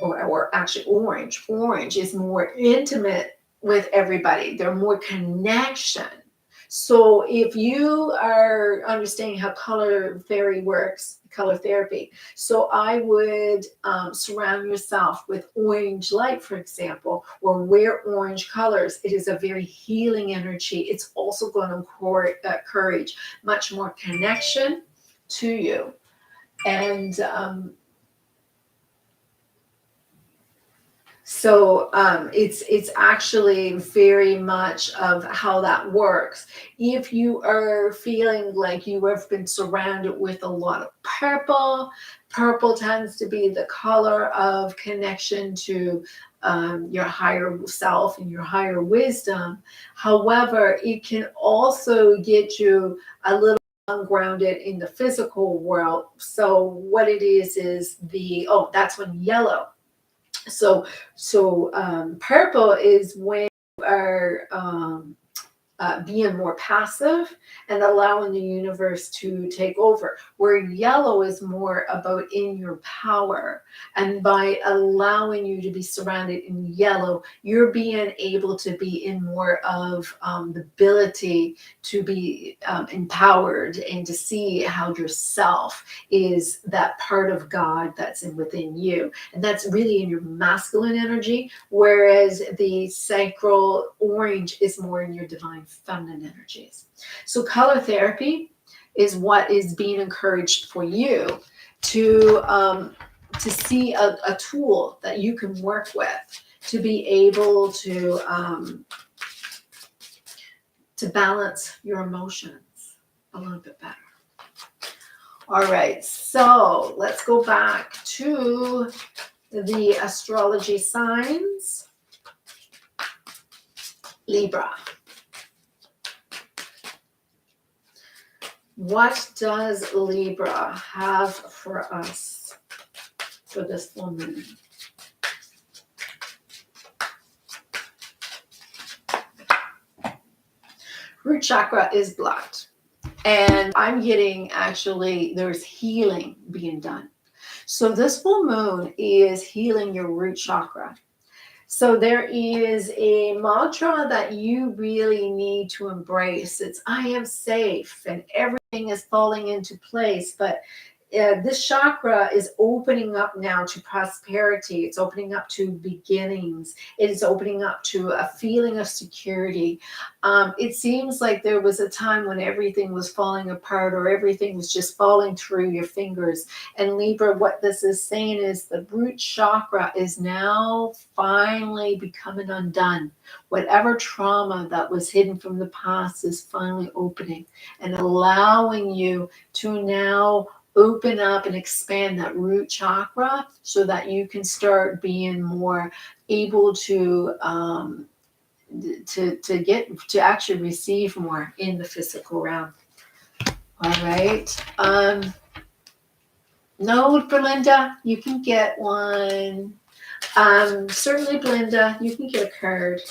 or actually orange. Orange is more intimate with everybody. They're more connection. So if you are understanding how color theory works, color therapy, so I would surround yourself with orange light, for example, or wear orange colors. It is a very healing energy. It's also going to encourage much more connection to you. And so it's actually very much of how that works. If you are feeling like you have been surrounded with a lot of purple, purple tends to be the color of connection to your higher self and your higher wisdom. However, it can also get you a little ungrounded in the physical world. So what it is that's when yellow. So purple is when you are being more passive and allowing the universe to take over, where yellow is more about in your power. And by allowing you to be surrounded in yellow, you're being able to be in more of the ability to be empowered and to see how yourself is that part of God that's within you. And that's really in your masculine energy, whereas the sacral orange is more in your divine feminine energies. So color therapy is what is being encouraged for you to see a tool that you can work with to be able to balance your emotions a little bit better. All right, so let's go back to the astrology signs. Libra. What does Libra have for us for this full moon? Root chakra is blocked. And I'm getting actually there's healing being done. So this full moon is healing your root chakra. So there is a mantra that you really need to embrace. It's I am safe and everything is falling into place. But this chakra is opening up now to prosperity. It's opening up to beginnings. It is opening up to a feeling of security. It seems like there was a time when everything was falling apart or everything was just falling through your fingers. And Libra, what this is saying is the root chakra is now finally becoming undone. Whatever trauma that was hidden from the past is finally opening and allowing you to now open up and expand that root chakra so that you can start being more able to get to actually receive more in the physical realm. All right. No, Belinda, you can get one. Certainly, Belinda, you can get a card.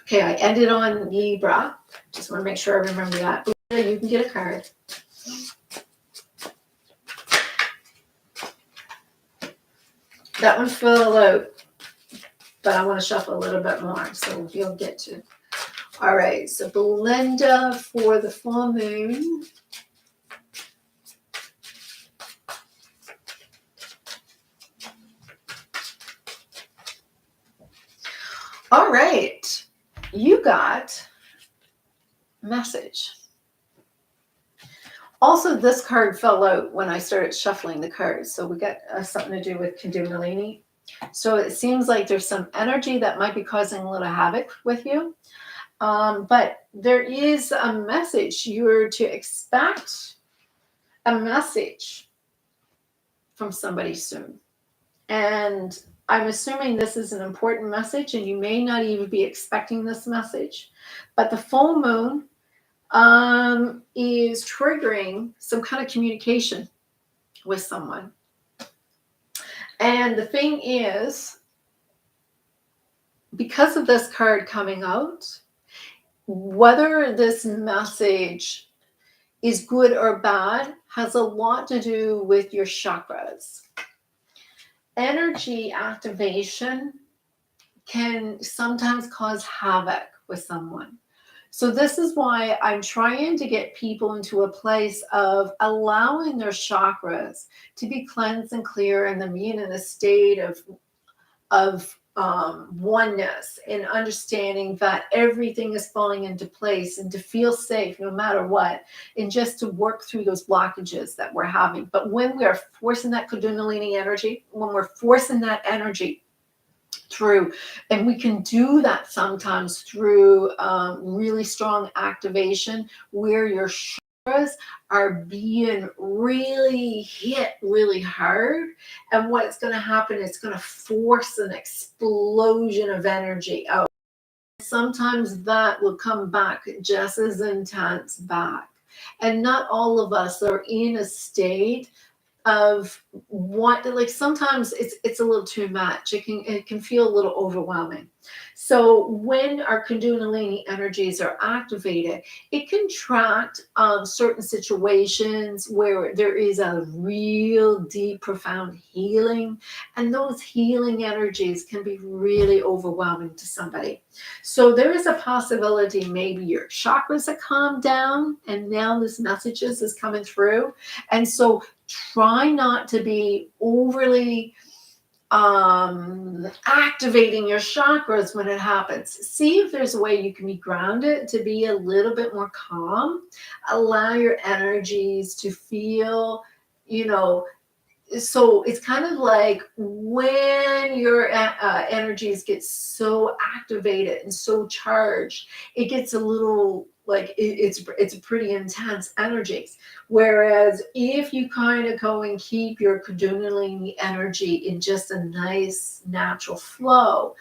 Okay, I ended on Libra. Just want to make sure I remember that. Belinda, you can get a card. That one fell out, but I want to shuffle a little bit more, so you'll get to. All right, so Belinda for the full moon. All right, you got a message. Also, this card fell out when I started shuffling the cards, so we got something to do with Kundalini. So it seems like there's some energy that might be causing a little havoc with you. But there is a message. You're to expect a message from somebody soon. And I'm assuming this is an important message, and you may not even be expecting this message. But the full moon is triggering some kind of communication with someone. And the thing is, because of this card coming out, whether this message is good or bad has a lot to do with your chakras. Energy activation can sometimes cause havoc with someone. So this is why I'm trying to get people into a place of allowing their chakras to be cleansed and clear and them being in a state of oneness and understanding that everything is falling into place and to feel safe no matter what, and just to work through those blockages that we're having. But when we are forcing that Kundalini energy, when we're forcing that energy through, and we can do that sometimes through really strong activation where your chakras are being really hit really hard, and what's going to happen is going to force an explosion of energy out. Sometimes that will come back just as intense back, and not all of us are in a state of what, like sometimes it's a little too much. It can feel a little overwhelming. So when our Kundalini energies are activated, it can attract certain situations where there is a real deep, profound healing, and those healing energies can be really overwhelming to somebody. So there is a possibility maybe your chakras are calmed down, and now this messages is coming through, and so try not to be overly activating your chakras when it happens. See if there's a way you can be grounded to be a little bit more calm. Allow your energies to feel, so it's kind of like when your energies get so activated and so charged, it gets a little Like it's pretty intense energies. Whereas if you kind of go and keep your kundalini energy in just a nice natural flow,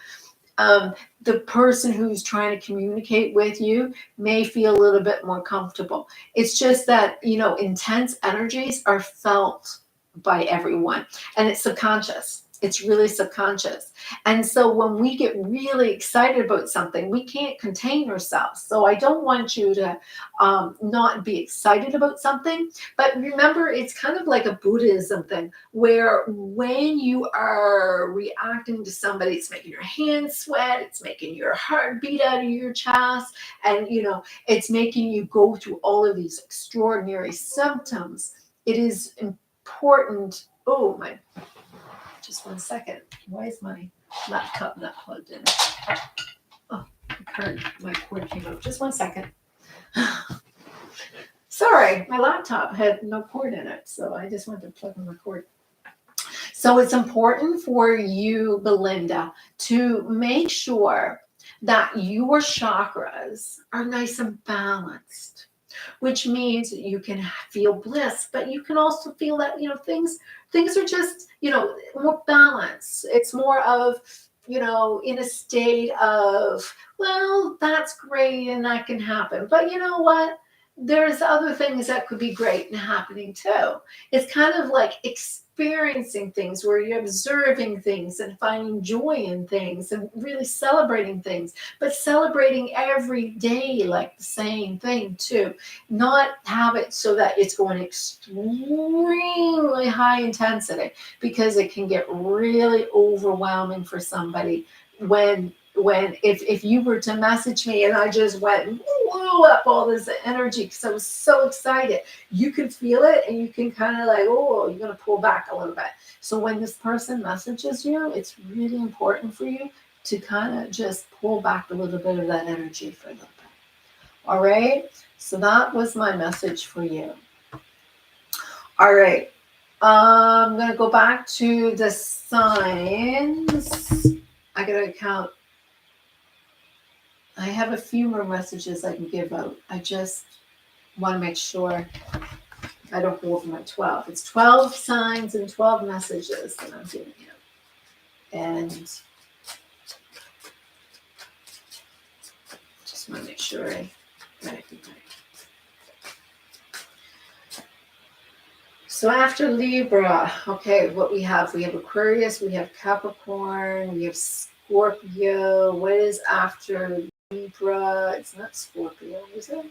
the person who's trying to communicate with you may feel a little bit more comfortable. It's just that, intense energies are felt by everyone, and it's subconscious. It's really subconscious. And so when we get really excited about something, we can't contain ourselves. So I don't want you to not be excited about something. But remember, it's kind of like a Buddhism thing where when you are reacting to somebody, it's making your hands sweat, it's making your heart beat out of your chest, and it's making you go through all of these extraordinary symptoms. It is important. Oh my, just 1 second. Why is my laptop not plugged in? Oh, my cord came out. Just 1 second. Sorry, my laptop had no cord in it, so I just wanted to plug in my cord. So it's important for you, Belinda, to make sure that your chakras are nice and balanced, which means you can feel bliss, but you can also feel that, things are just, more balanced. It's more of, in a state of, well, that's great and that can happen. But you know what? There's other things that could be great and happening too. It's kind of like experiencing things where you're observing things and finding joy in things and really celebrating things, but celebrating every day like the same thing too. Not have it so that it's going extremely high intensity, because it can get really overwhelming for somebody when if you were to message me and I just went and blew up all this energy because I was so excited, you can feel it and you can kind of like, oh, you're going to pull back a little bit. So when this person messages you, it's really important for you to kind of just pull back a little bit of that energy for a little bit. All right. So that was my message for you. All right. I'm going to go back to the signs. I got to count. I have a few more messages I can give out. I just want to make sure I don't go over my 12. It's 12 signs and 12 messages that I'm giving you. And just want to make sure I got it right. So after Libra, okay, what we have Aquarius, we have Capricorn, we have Scorpio. What is after Libra? It's not Scorpio, is it?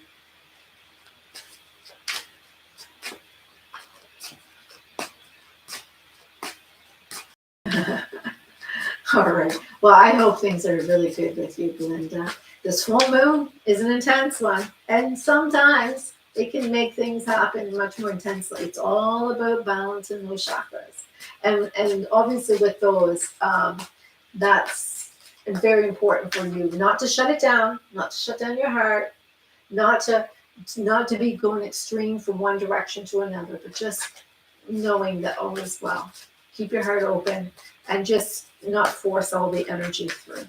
All right. Well, I hope things are really good with you, Belinda. This full moon is an intense one, and sometimes it can make things happen much more intensely. It's all about balancing those chakras, and obviously with those, that's very important for you not to shut it down, not to shut down your heart, not to be going extreme from one direction to another, but just knowing that all is well. Keep your heart open and just not force all the energy through.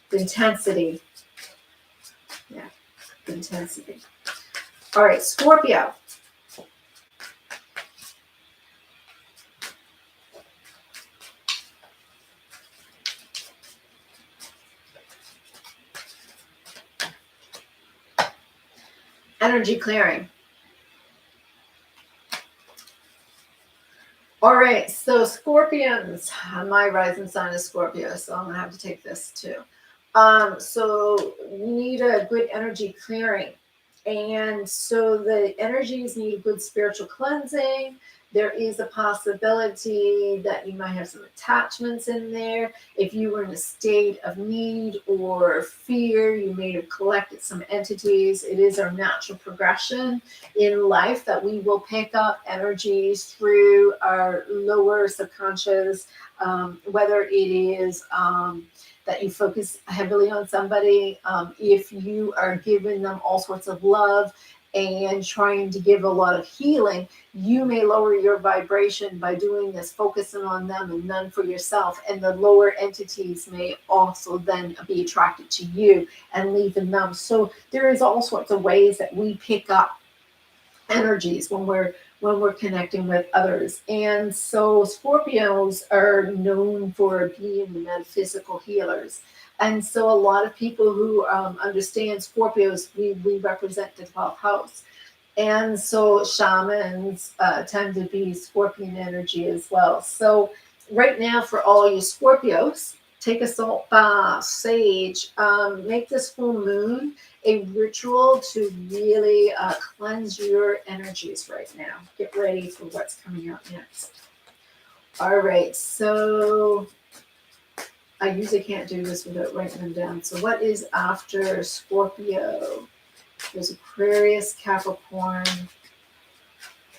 The intensity. Yeah, the intensity. All right, Scorpio. Energy clearing. All right, so Scorpions, my rising sign is Scorpio, so I'm gonna have to take this too. So we need a good energy clearing. And so the energies need good spiritual cleansing. There is a possibility that you might have some attachments in there. If you were in a state of need or fear, you may have collected some entities. It is our natural progression in life that we will pick up energies through our lower subconscious, whether it is that you focus heavily on somebody, if you are giving them all sorts of love, and trying to give a lot of healing, you may lower your vibration by doing this, focusing on them and none for yourself. And the lower entities may also then be attracted to you and leaving them. So there is all sorts of ways that we pick up energies when we're connecting with others. And so Scorpios are known for being the metaphysical healers. And so a lot of people who understand Scorpios, we represent the 12th house. And so shamans tend to be Scorpion energy as well. So right now, for all you Scorpios, take a salt bath, sage, make this full moon a ritual to really cleanse your energies right now. Get ready for what's coming up next. All right, so I usually can't do this without writing them down. So what is after Scorpio? There's Aquarius, Capricorn,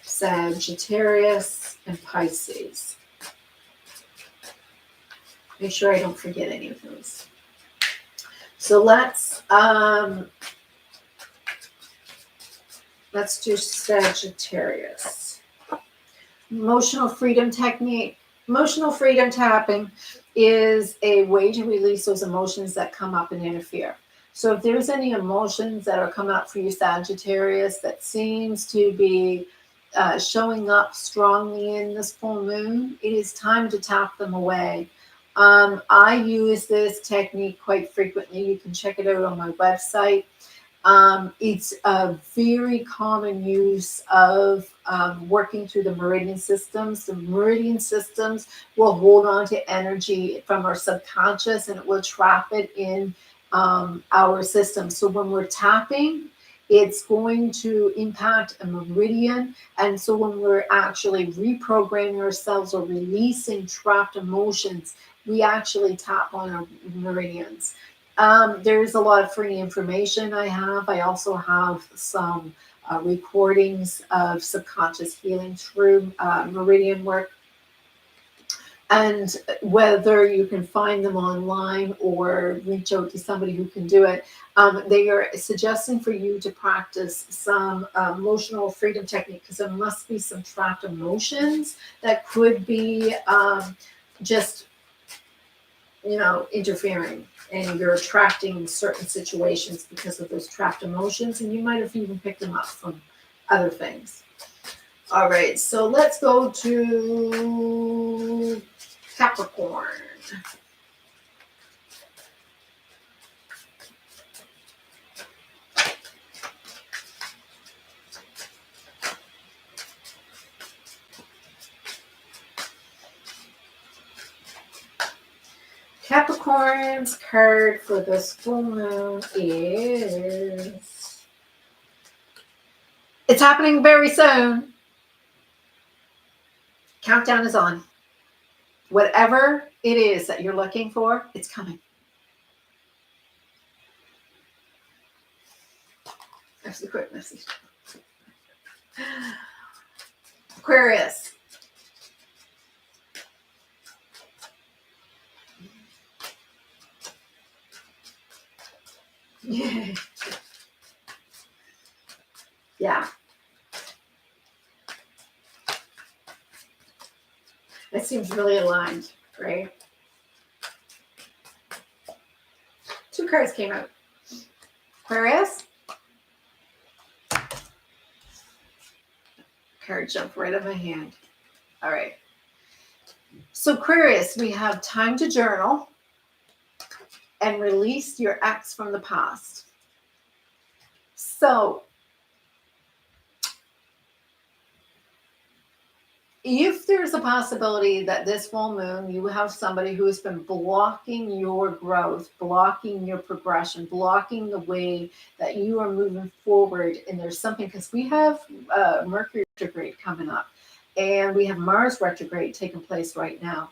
Sagittarius, and Pisces. Make sure I don't forget any of those. So let's do Sagittarius. Emotional freedom technique. Emotional freedom tapping is a way to release those emotions that come up and interfere. So if there's any emotions that are coming up for you, Sagittarius, that seems to be showing up strongly in this full moon, it is time to tap them away. I use this technique quite frequently. You can check it out on my website. It's a very common use of working through the meridian systems. The meridian systems will hold on to energy from our subconscious and it will trap it in our system. So when we're tapping, it's going to impact a meridian. And so when we're actually reprogramming ourselves or releasing trapped emotions, we actually tap on our meridians. There's a lot of free information I have. I also have some recordings of subconscious healing through meridian work. And whether you can find them online or reach out to somebody who can do it, they are suggesting for you to practice some emotional freedom technique because there must be some trapped emotions that could be just, interfering, and you're attracting certain situations because of those trapped emotions, and you might have even picked them up from other things. All right, so let's go to Capricorn. Capricorn's card for this full moon is, it's happening very soon. Countdown is on. Whatever it is that you're looking for, it's coming. There's the quick message. Aquarius. Yeah. Yeah. It seems really aligned, right? Two cards came out. Aquarius. Card jumped right out of my hand. All right. So Aquarius, we have time to journal and release your ex from the past. So if there's a possibility that this full moon, you have somebody who has been blocking your growth, blocking your progression, blocking the way that you are moving forward, and there's something, because we have Mercury retrograde coming up, and we have Mars retrograde taking place right now.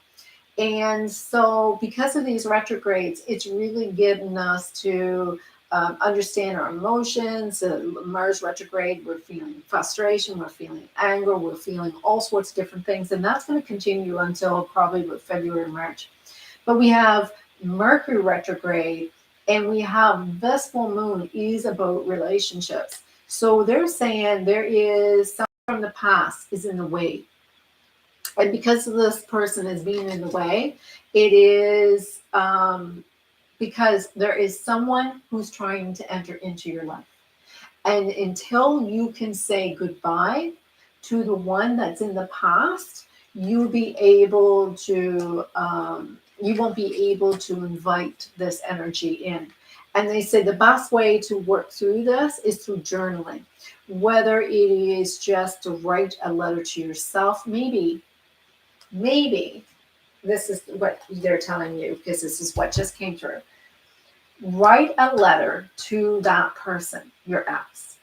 And so because of these retrogrades, it's really getting us to understand our emotions. Mars retrograde, we're feeling frustration, we're feeling anger, we're feeling all sorts of different things. And that's going to continue until probably about February, March. But we have Mercury retrograde, and we have this full moon is about relationships. So they're saying there is someone from the past is in the way. And because of this person is being in the way, it is because there is someone who's trying to enter into your life. And until you can say goodbye to the one that's in the past, you'll be able to, you won't be able to invite this energy in. And they say the best way to work through this is through journaling. Whether it is just to write a letter to yourself, maybe this is what they're telling you because this is what just came through. Write a letter to that person, your ex.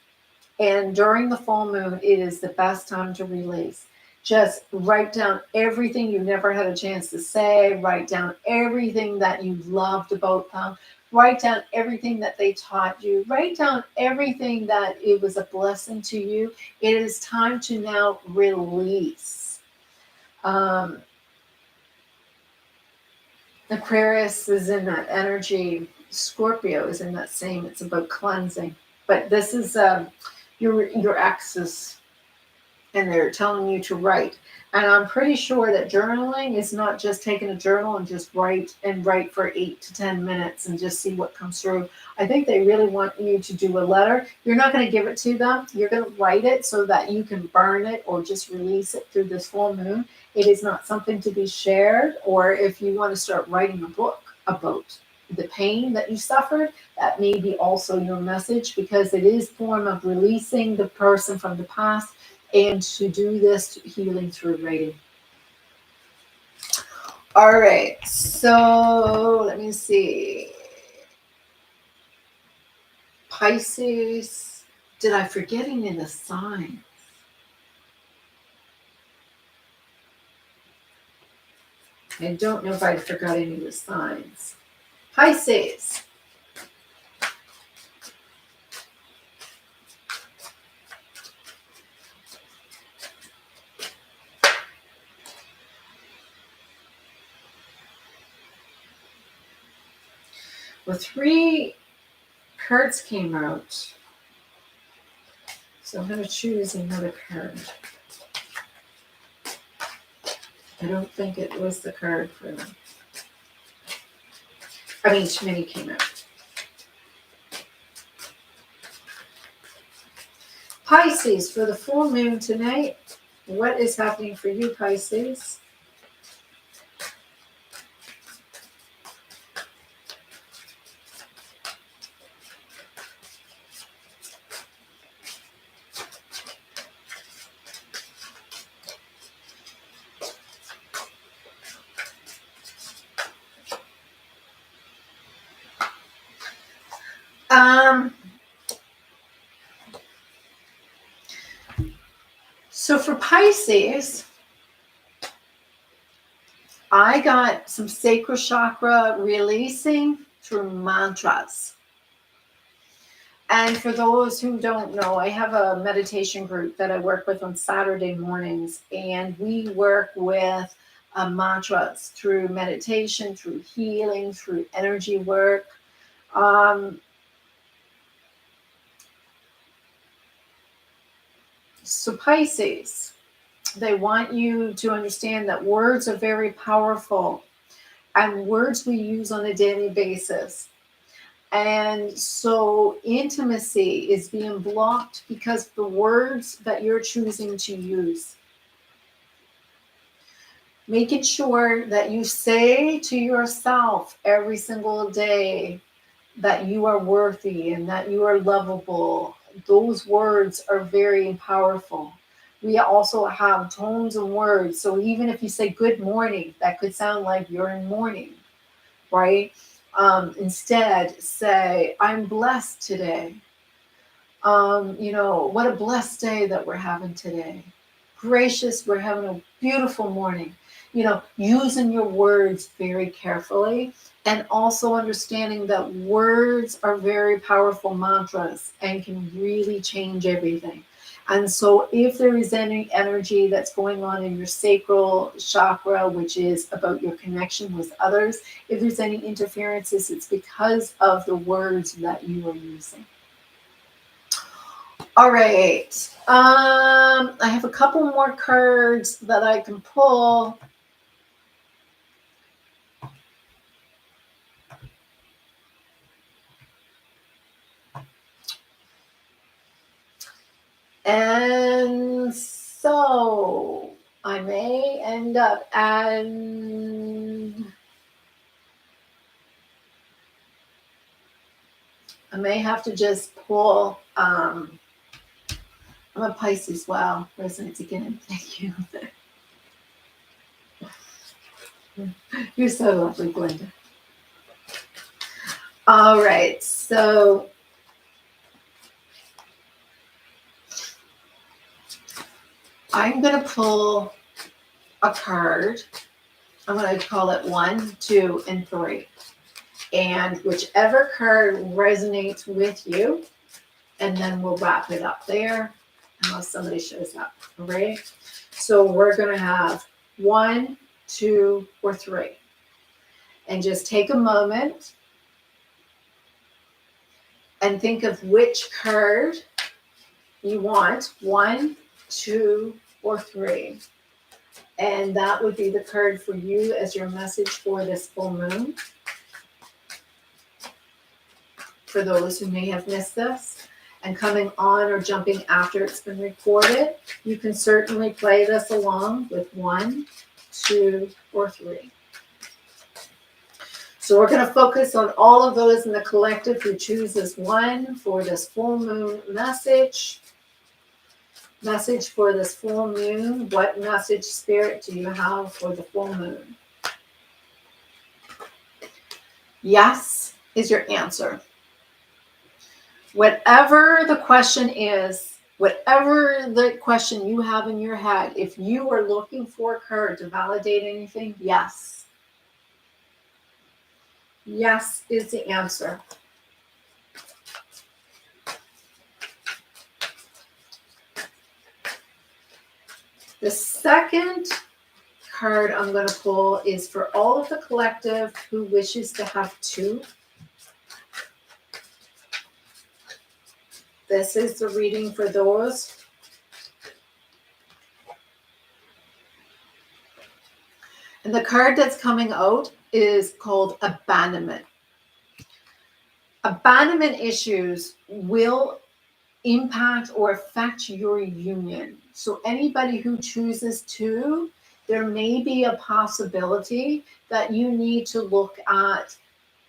And during the full moon, it is the best time to release. Just write down everything you never had a chance to say. Write down everything that you loved about them. Write down everything that they taught you. Write down everything that it was a blessing to you. It is time to now release. Aquarius is in that energy. Scorpio is in that same. It's about cleansing. But this is your exes, and they're telling you to write. And I'm pretty sure that journaling is not just taking a journal and just write for 8 to 10 minutes and just see what comes through. I think they really want you to do a letter. You're not going to give it to them. You're going to write it so that you can burn it or just release it through this full moon. It is not something to be shared, or if you want to start writing a book about the pain that you suffered, that may be also your message, because it is form of releasing the person from the past and to do this healing through writing. All right, so let me see. Pisces, did I forget any of the signs? I don't know if I forgot any of the signs. Pisces. Well, 3 cards came out. So I'm going to choose another card. I don't think it was the card for them. I mean, too many came out. Pisces, for the full moon tonight, what is happening for you, Pisces? So for Pisces, I got some sacral chakra releasing through mantras. And for those who don't know, I have a meditation group that I work with on Saturday mornings, and we work with mantras through meditation, through healing, through energy work. So Pisces, they want you to understand that words are very powerful, and words we use on a daily basis. And so intimacy is being blocked because of the words that you're choosing to use. Making sure that you say to yourself every single day that you are worthy and that you are lovable. Those words are very powerful. We also have tones and words. So even if you say good morning, that could sound like you're in mourning, right? Instead, say, I'm blessed today. What a blessed day that we're having today. Gracious, we're having a beautiful morning. Using your words very carefully, and also understanding that words are very powerful mantras and can really change everything. And so if there is any energy that's going on in your sacral chakra, which is about your connection with others, if there's any interferences, it's because of the words that you are using. All right. I have a couple more cards that I can pull. And so I may end up adding, I may have to just pull, I'm a Pisces. Wow, resonates again. Thank you. You're so lovely, Glenda. All right, so I'm going to pull a card. I'm going to call it 1, 2, and 3. And whichever card resonates with you, and then we'll wrap it up there unless somebody shows up. All right. So we're going to have 1, 2, or 3. And just take a moment and think of which card you want, 1, 2, or 3. And that would be the card for you as your message for this full moon. For those who may have missed this and coming on or jumping after it's been recorded, you can certainly play this along with 1, 2, or 3. So we're going to focus on all of those in the collective who chooses 1 for this full moon message. Message for this full moon. What message, Spirit, do you have for the full moon? Yes is your answer. Whatever the question is, whatever the question you have in your head, if you are looking for a card to validate anything, yes. Yes is the answer. The second card I'm going to pull is for all of the collective who wishes to have 2. This is the reading for those. And the card that's coming out is called abandonment. Abandonment issues will impact or affect your union. So anybody who chooses to, there may be a possibility that you need to look at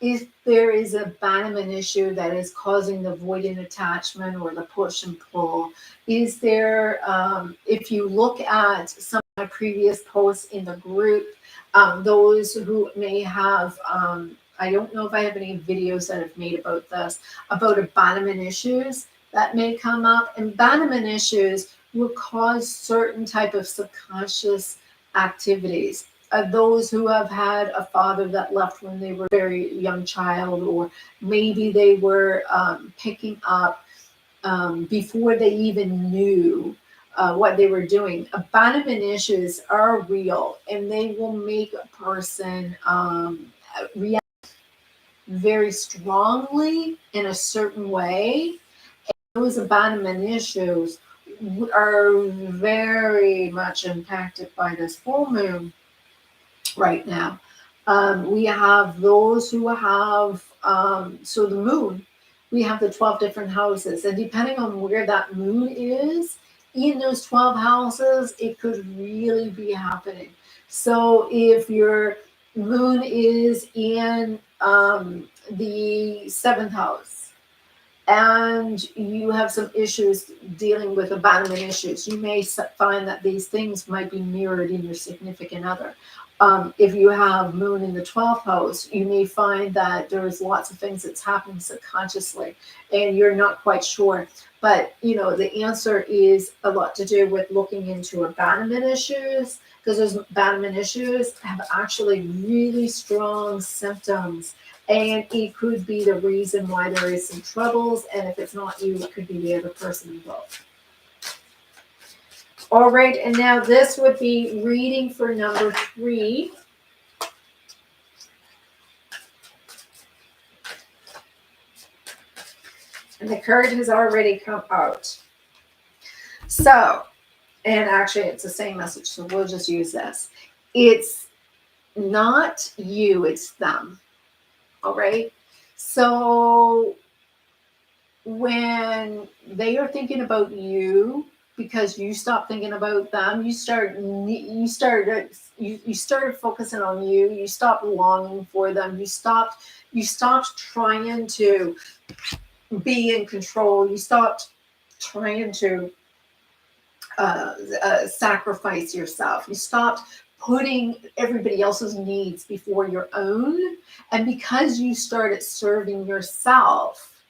if there is an abandonment issue that is causing the avoidant attachment or the push and pull. Is there, if you look at some of my previous posts in the group, those who may have, I don't know if I have any videos that I've made about this, about abandonment issues that may come up. Abandonment issues will cause certain type of subconscious activities. Those who have had a father that left when they were a very young child, or maybe they were picking up before they even knew what they were doing. Abandonment issues are real, and they will make a person react very strongly in a certain way. And those abandonment issues are very much impacted by this full moon right now. We have those who have, so the moon, we have the 12 different houses. And depending on where that moon is, in those 12 houses, it could really be happening. So if your moon is in the 7th house, and you have some issues dealing with abandonment issues, you may find that these things might be mirrored in your significant other. If you have moon in the 12th house, you may find that there's lots of things that's happening subconsciously and you're not quite sure. But, you know, the answer is a lot to do with looking into abandonment issues, because those abandonment issues have actually really strong symptoms. And it could be the reason why there is some troubles. And if it's not you, it could be the other person involved. All right, and now this would be reading for number 3. And the card has already come out. So, and actually it's the same message, so we'll just use this. It's not you, it's them. All right. So when they are thinking about you, because you stop thinking about them, you started focusing on you. You stopped longing for them. You stopped trying to be in control. You stopped trying to sacrifice yourself. You stopped putting everybody else's needs before your own. And because you started serving yourself,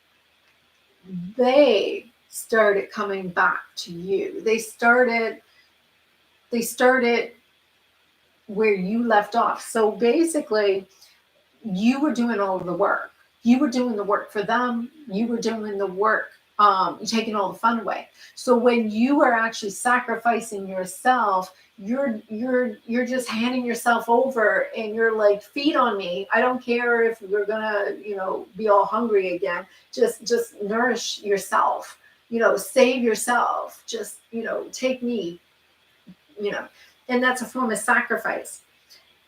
they started coming back to you. They started where you left off. So basically, you were doing all of the work. You were doing the work for them. You were doing the work, taking all the fun away. So when you are actually sacrificing yourself, you're just handing yourself over, and you're like, feed on me. I don't care if we're gonna, be all hungry again. Just nourish yourself. Save yourself. Just, take me. You know, and that's a form of sacrifice.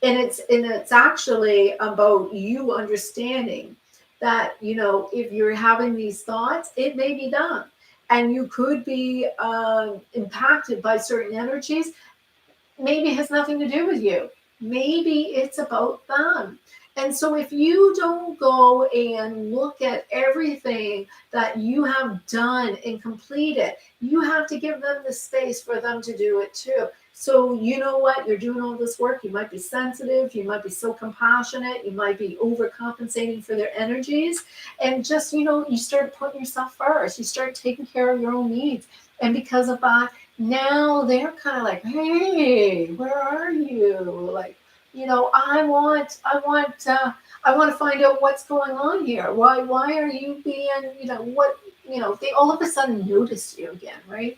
And it's actually about you understanding that, if you're having these thoughts, it may be done, and you could be impacted by certain energies. Maybe it has nothing to do with you. Maybe it's about them. And so if you don't go and look at everything that you have done and completed, you have to give them the space for them to do it too. So you know what? You're doing all this work. You might be sensitive. You might be so compassionate. You might be overcompensating for their energies. And just, you start putting yourself first. You start taking care of your own needs. And because of that, now they're kind of like, hey, where are you? Like, I want to find out what's going on here. Why are you being, they all of a sudden notice you again, right?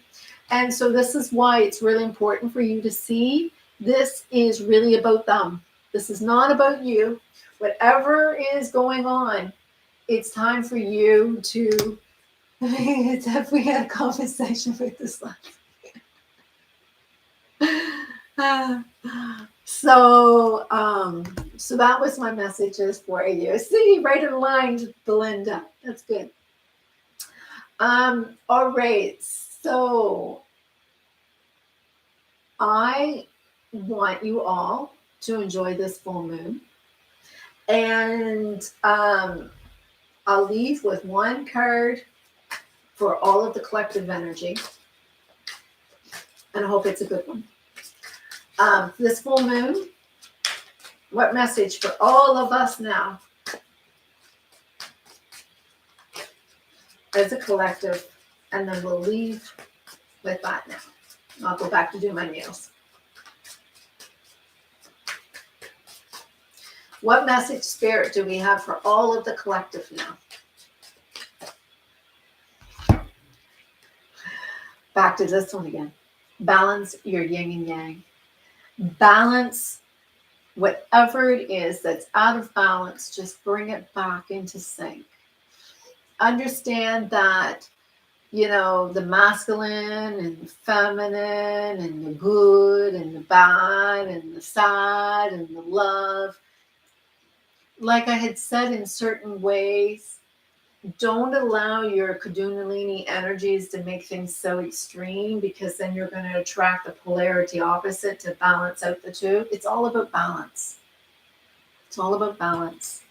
And so this is why it's really important for you to see this is really about them. This is not about you. Whatever is going on, it's time for you to we had a conversation with this last. So that was my messages for you. See, right in line, Belinda. That's good. All right. So I want you all to enjoy this full moon. And I'll leave with one card for all of the collective energy. And I hope it's a good one. This full moon, what message for all of us now as a collective? And then we'll leave with that now. I'll go back to do my nails. What message, Spirit, do we have for all of the collective now? Back to this one again. Balance your yin and yang. Balance whatever it is that's out of balance, just bring it back into sync. Understand that, the masculine and the feminine and the good and the bad and the sad and the love. Like I had said, in certain ways, don't allow your Kundalini energies to make things so extreme, because then you're going to attract the polarity opposite to balance out the two. It's all about balance. It's all about balance.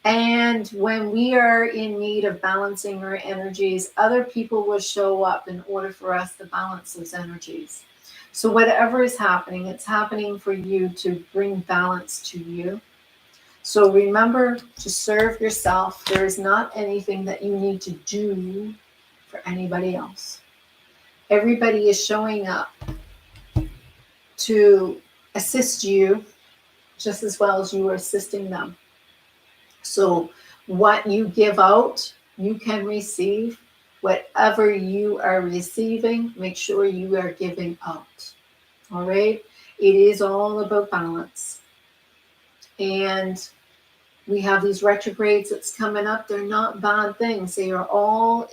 And when we are in need of balancing our energies, other people will show up in order for us to balance those energies. So whatever is happening, it's happening for you to bring balance to you. So remember to serve yourself. There is not anything that you need to do for anybody else. Everybody is showing up to assist you just as well as you are assisting them. So what you give out, you can receive. Whatever you are receiving, make sure you are giving out. All right? It is all about balance. And We have these retrogrades that's coming up. They're not bad things. They are all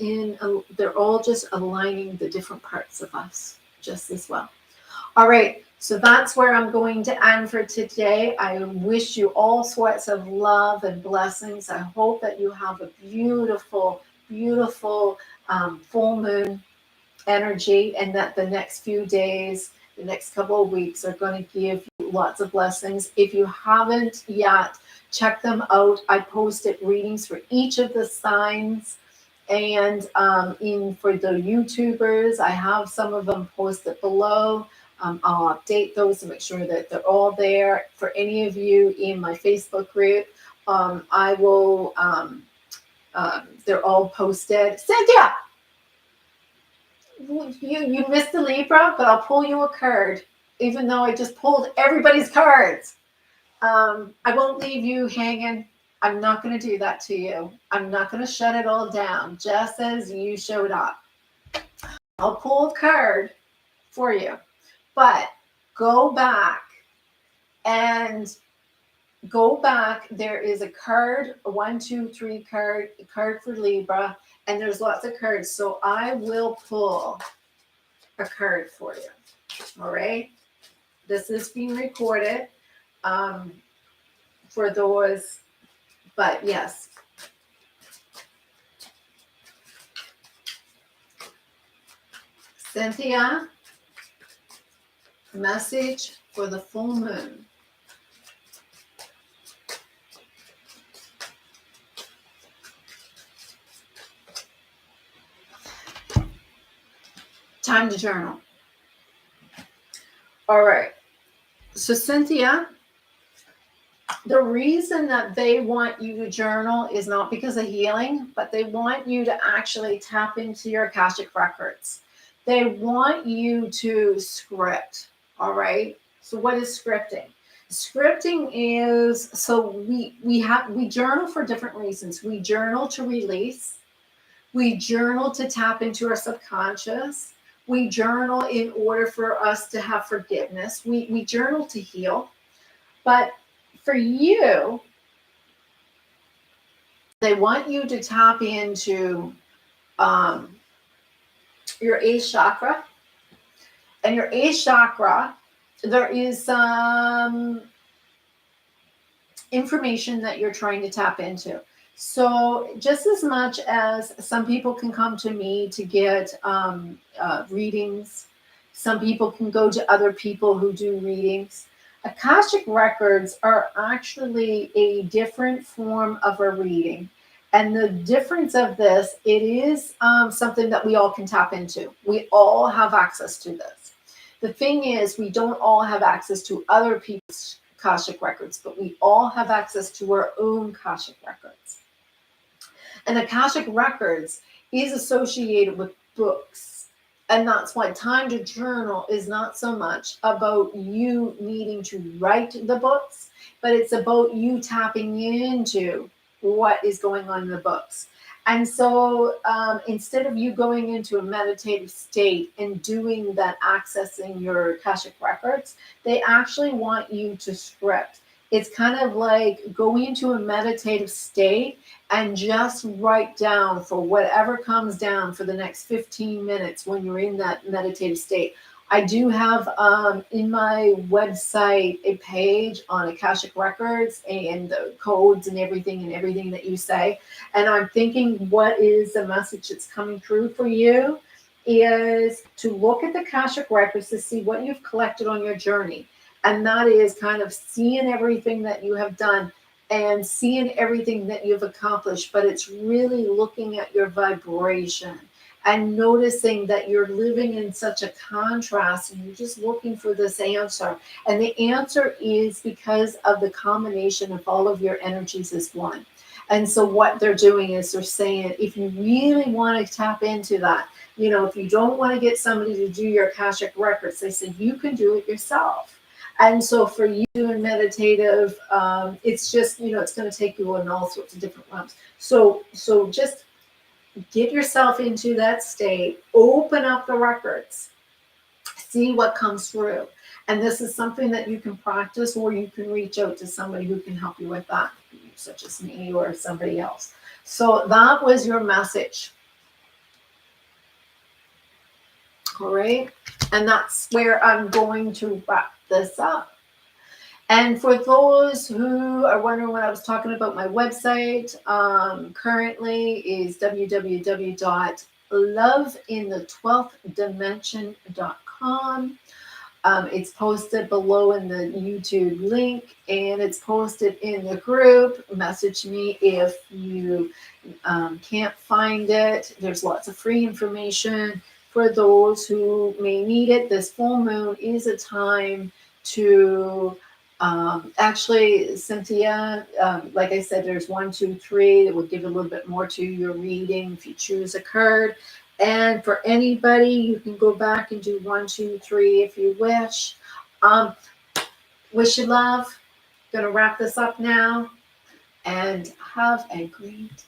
they're all just aligning the different parts of us just as well. All right, so that's where I'm going to end for today. I wish you all sorts of love and blessings. I hope that you have a beautiful, beautiful full moon energy, and that the next few days, the next couple of weeks are going to give you lots of blessings. If you haven't yet, check them out. I posted readings for each of the signs. And for the YouTubers, I have some of them posted below. I'll update those to make sure that they're all there. For any of you in my Facebook group, I will, they're all posted. Cynthia, you missed the Libra, but I'll pull you a card, even though I just pulled everybody's cards. I won't leave you hanging. I'm not going to do that to you. I'm not going to shut it all down just as you showed up. I'll pull a card for you, but go back and go back. There is a card, a 1, 2, 3 card, a card for Libra, and there's lots of cards. So I will pull a card for you. All right. This is being recorded for those, but yes. Cynthia, message for the full moon. Time to journal. All right. So Cynthia, the reason that they want you to journal is not because of healing, but they want you to actually tap into your Akashic records. They want you to script. All right. So what is scripting? Scripting is, so we journal for different reasons. We journal to release. We journal to tap into our subconscious. We journal in order for us to have forgiveness. We journal to heal. But for you, they want you to tap into your 8th chakra. And your 8th chakra, there is some information that you're trying to tap into. So just as much as some people can come to me to get readings, some people can go to other people who do readings. Akashic records are actually a different form of a reading. And the difference of this, it is something that we all can tap into. We all have access to this. The thing is, we don't all have access to other people's Akashic records, but we all have access to our own Akashic records. And Akashic records is associated with books. And that's why time to journal is not so much about you needing to write the books, but it's about you tapping into what is going on in the books. And so instead of you going into a meditative state and doing that, accessing your Akashic records, they actually want you to script. It's kind of like going into a meditative state and just write down for whatever comes down for the next 15 minutes when you're in that meditative state. I do have in my website a page on Akashic records and the codes and everything that you say. And I'm thinking, what is the message that's coming through for you is to look at the Akashic records to see what you've collected on your journey. And that is kind of seeing everything that you have done and seeing everything that you've accomplished. But it's really looking at your vibration and noticing that you're living in such a contrast and you're just looking for this answer. And the answer is because of the combination of all of your energies as one. And so what they're doing is they're saying, if you really want to tap into that, you know, if you don't want to get somebody to do your Akashic records, they said you can do it yourself. And so for you doing meditative, it's just, you know, it's going to take you in all sorts of different realms. So just get yourself into that state, open up the records, see what comes through. And this is something that you can practice, or you can reach out to somebody who can help you with that. such as me or somebody else. So that was your message. All right. And that's where I'm going to wrap this up. And for those who are wondering what I was talking about, my website currently is www.loveinthe12thdimension.com. It's posted below in the YouTube link, and it's posted in the group. Message me if you can't find it. There's lots of free information for those who may need it. This full moon is a time to actually, Cynthia, like I said, there's 1, 2, 3 that will give a little bit more to your reading if you choose a card. And for anybody, you can go back and do 1, 2, 3 if you wish. Wish you love. Gonna wrap this up now, and have a great